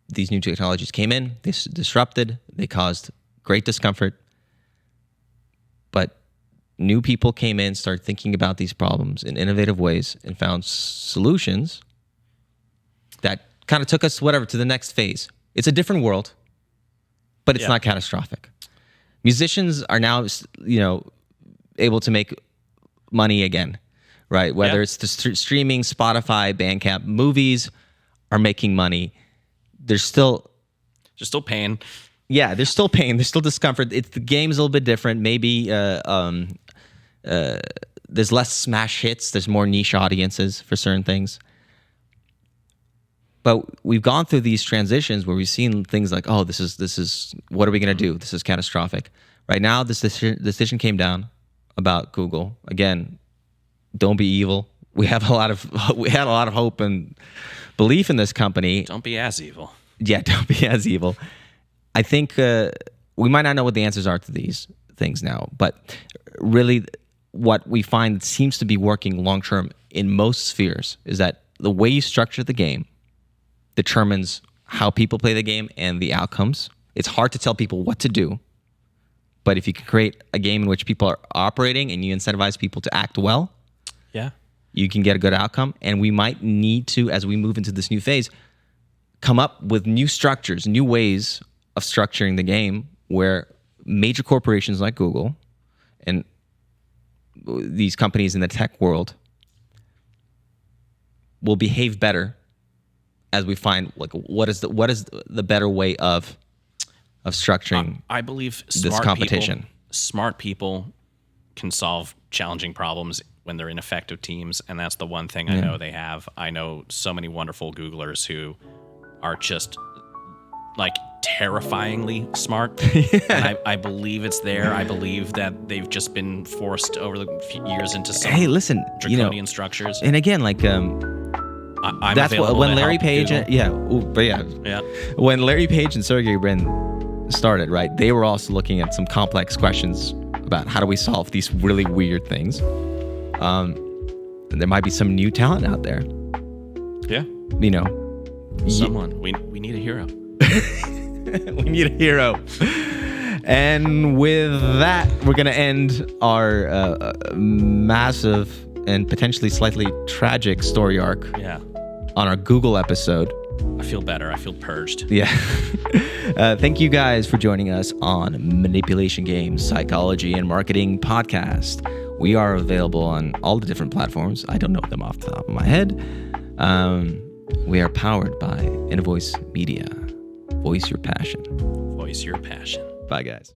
these new technologies came in. They disrupted. They caused great discomfort. But new people came in, started thinking about these problems in innovative ways, and found solutions that kind of took us to the next phase. It's a different world, but it's not catastrophic. Musicians are now, able to make money again, right? Whether it's the streaming, Spotify, Bandcamp, movies are making money. They're still
paying.
Yeah, there's still pain. There's still discomfort. The game's a little bit different. Maybe there's less smash hits. There's more niche audiences for certain things. But we've gone through these transitions where we've seen things like, oh, this is what are we going to do? This is catastrophic. Right now, this decision came down about Google. Again, don't be evil. We had a lot of hope and belief in this company.
Don't be as evil.
Yeah, don't be as evil. I think we might not know what the answers are to these things now, but really what we find that seems to be working long-term in most spheres is that the way you structure the game determines how people play the game and the outcomes. It's hard to tell people what to do, but if you can create a game in which people are operating and you incentivize people to act well, you can get a good outcome. And we might need to, as we move into this new phase, come up with new structures, new ways of structuring the game where major corporations like Google and these companies in the tech world will behave better as we find what is the better way of structuring
I believe
this competition.
Smart people can solve challenging problems when they're in effective teams, and that's the one thing I know they have. I know so many wonderful Googlers who are just like terrifyingly smart. And I believe it's there. I believe that they've just been forced over the few years into some draconian structures.
And again, like that's what when Larry Page, when Larry Page and Sergey Brin started, right? They were also looking at some complex questions about how do we solve these really weird things. And there might be some new talent out there.
Yeah, someone we need a hero.
We need a hero. And with that, we're going to end our massive and potentially slightly tragic story arc on our Google episode.
I feel better. I feel purged.
Yeah. Thank you guys for joining us on Manipulation Games, Psychology, and Marketing Podcast. We are available on all the different platforms. I don't know them off the top of my head. We are powered by Invoice Media. Voice your passion.
Voice your passion.
Bye, guys.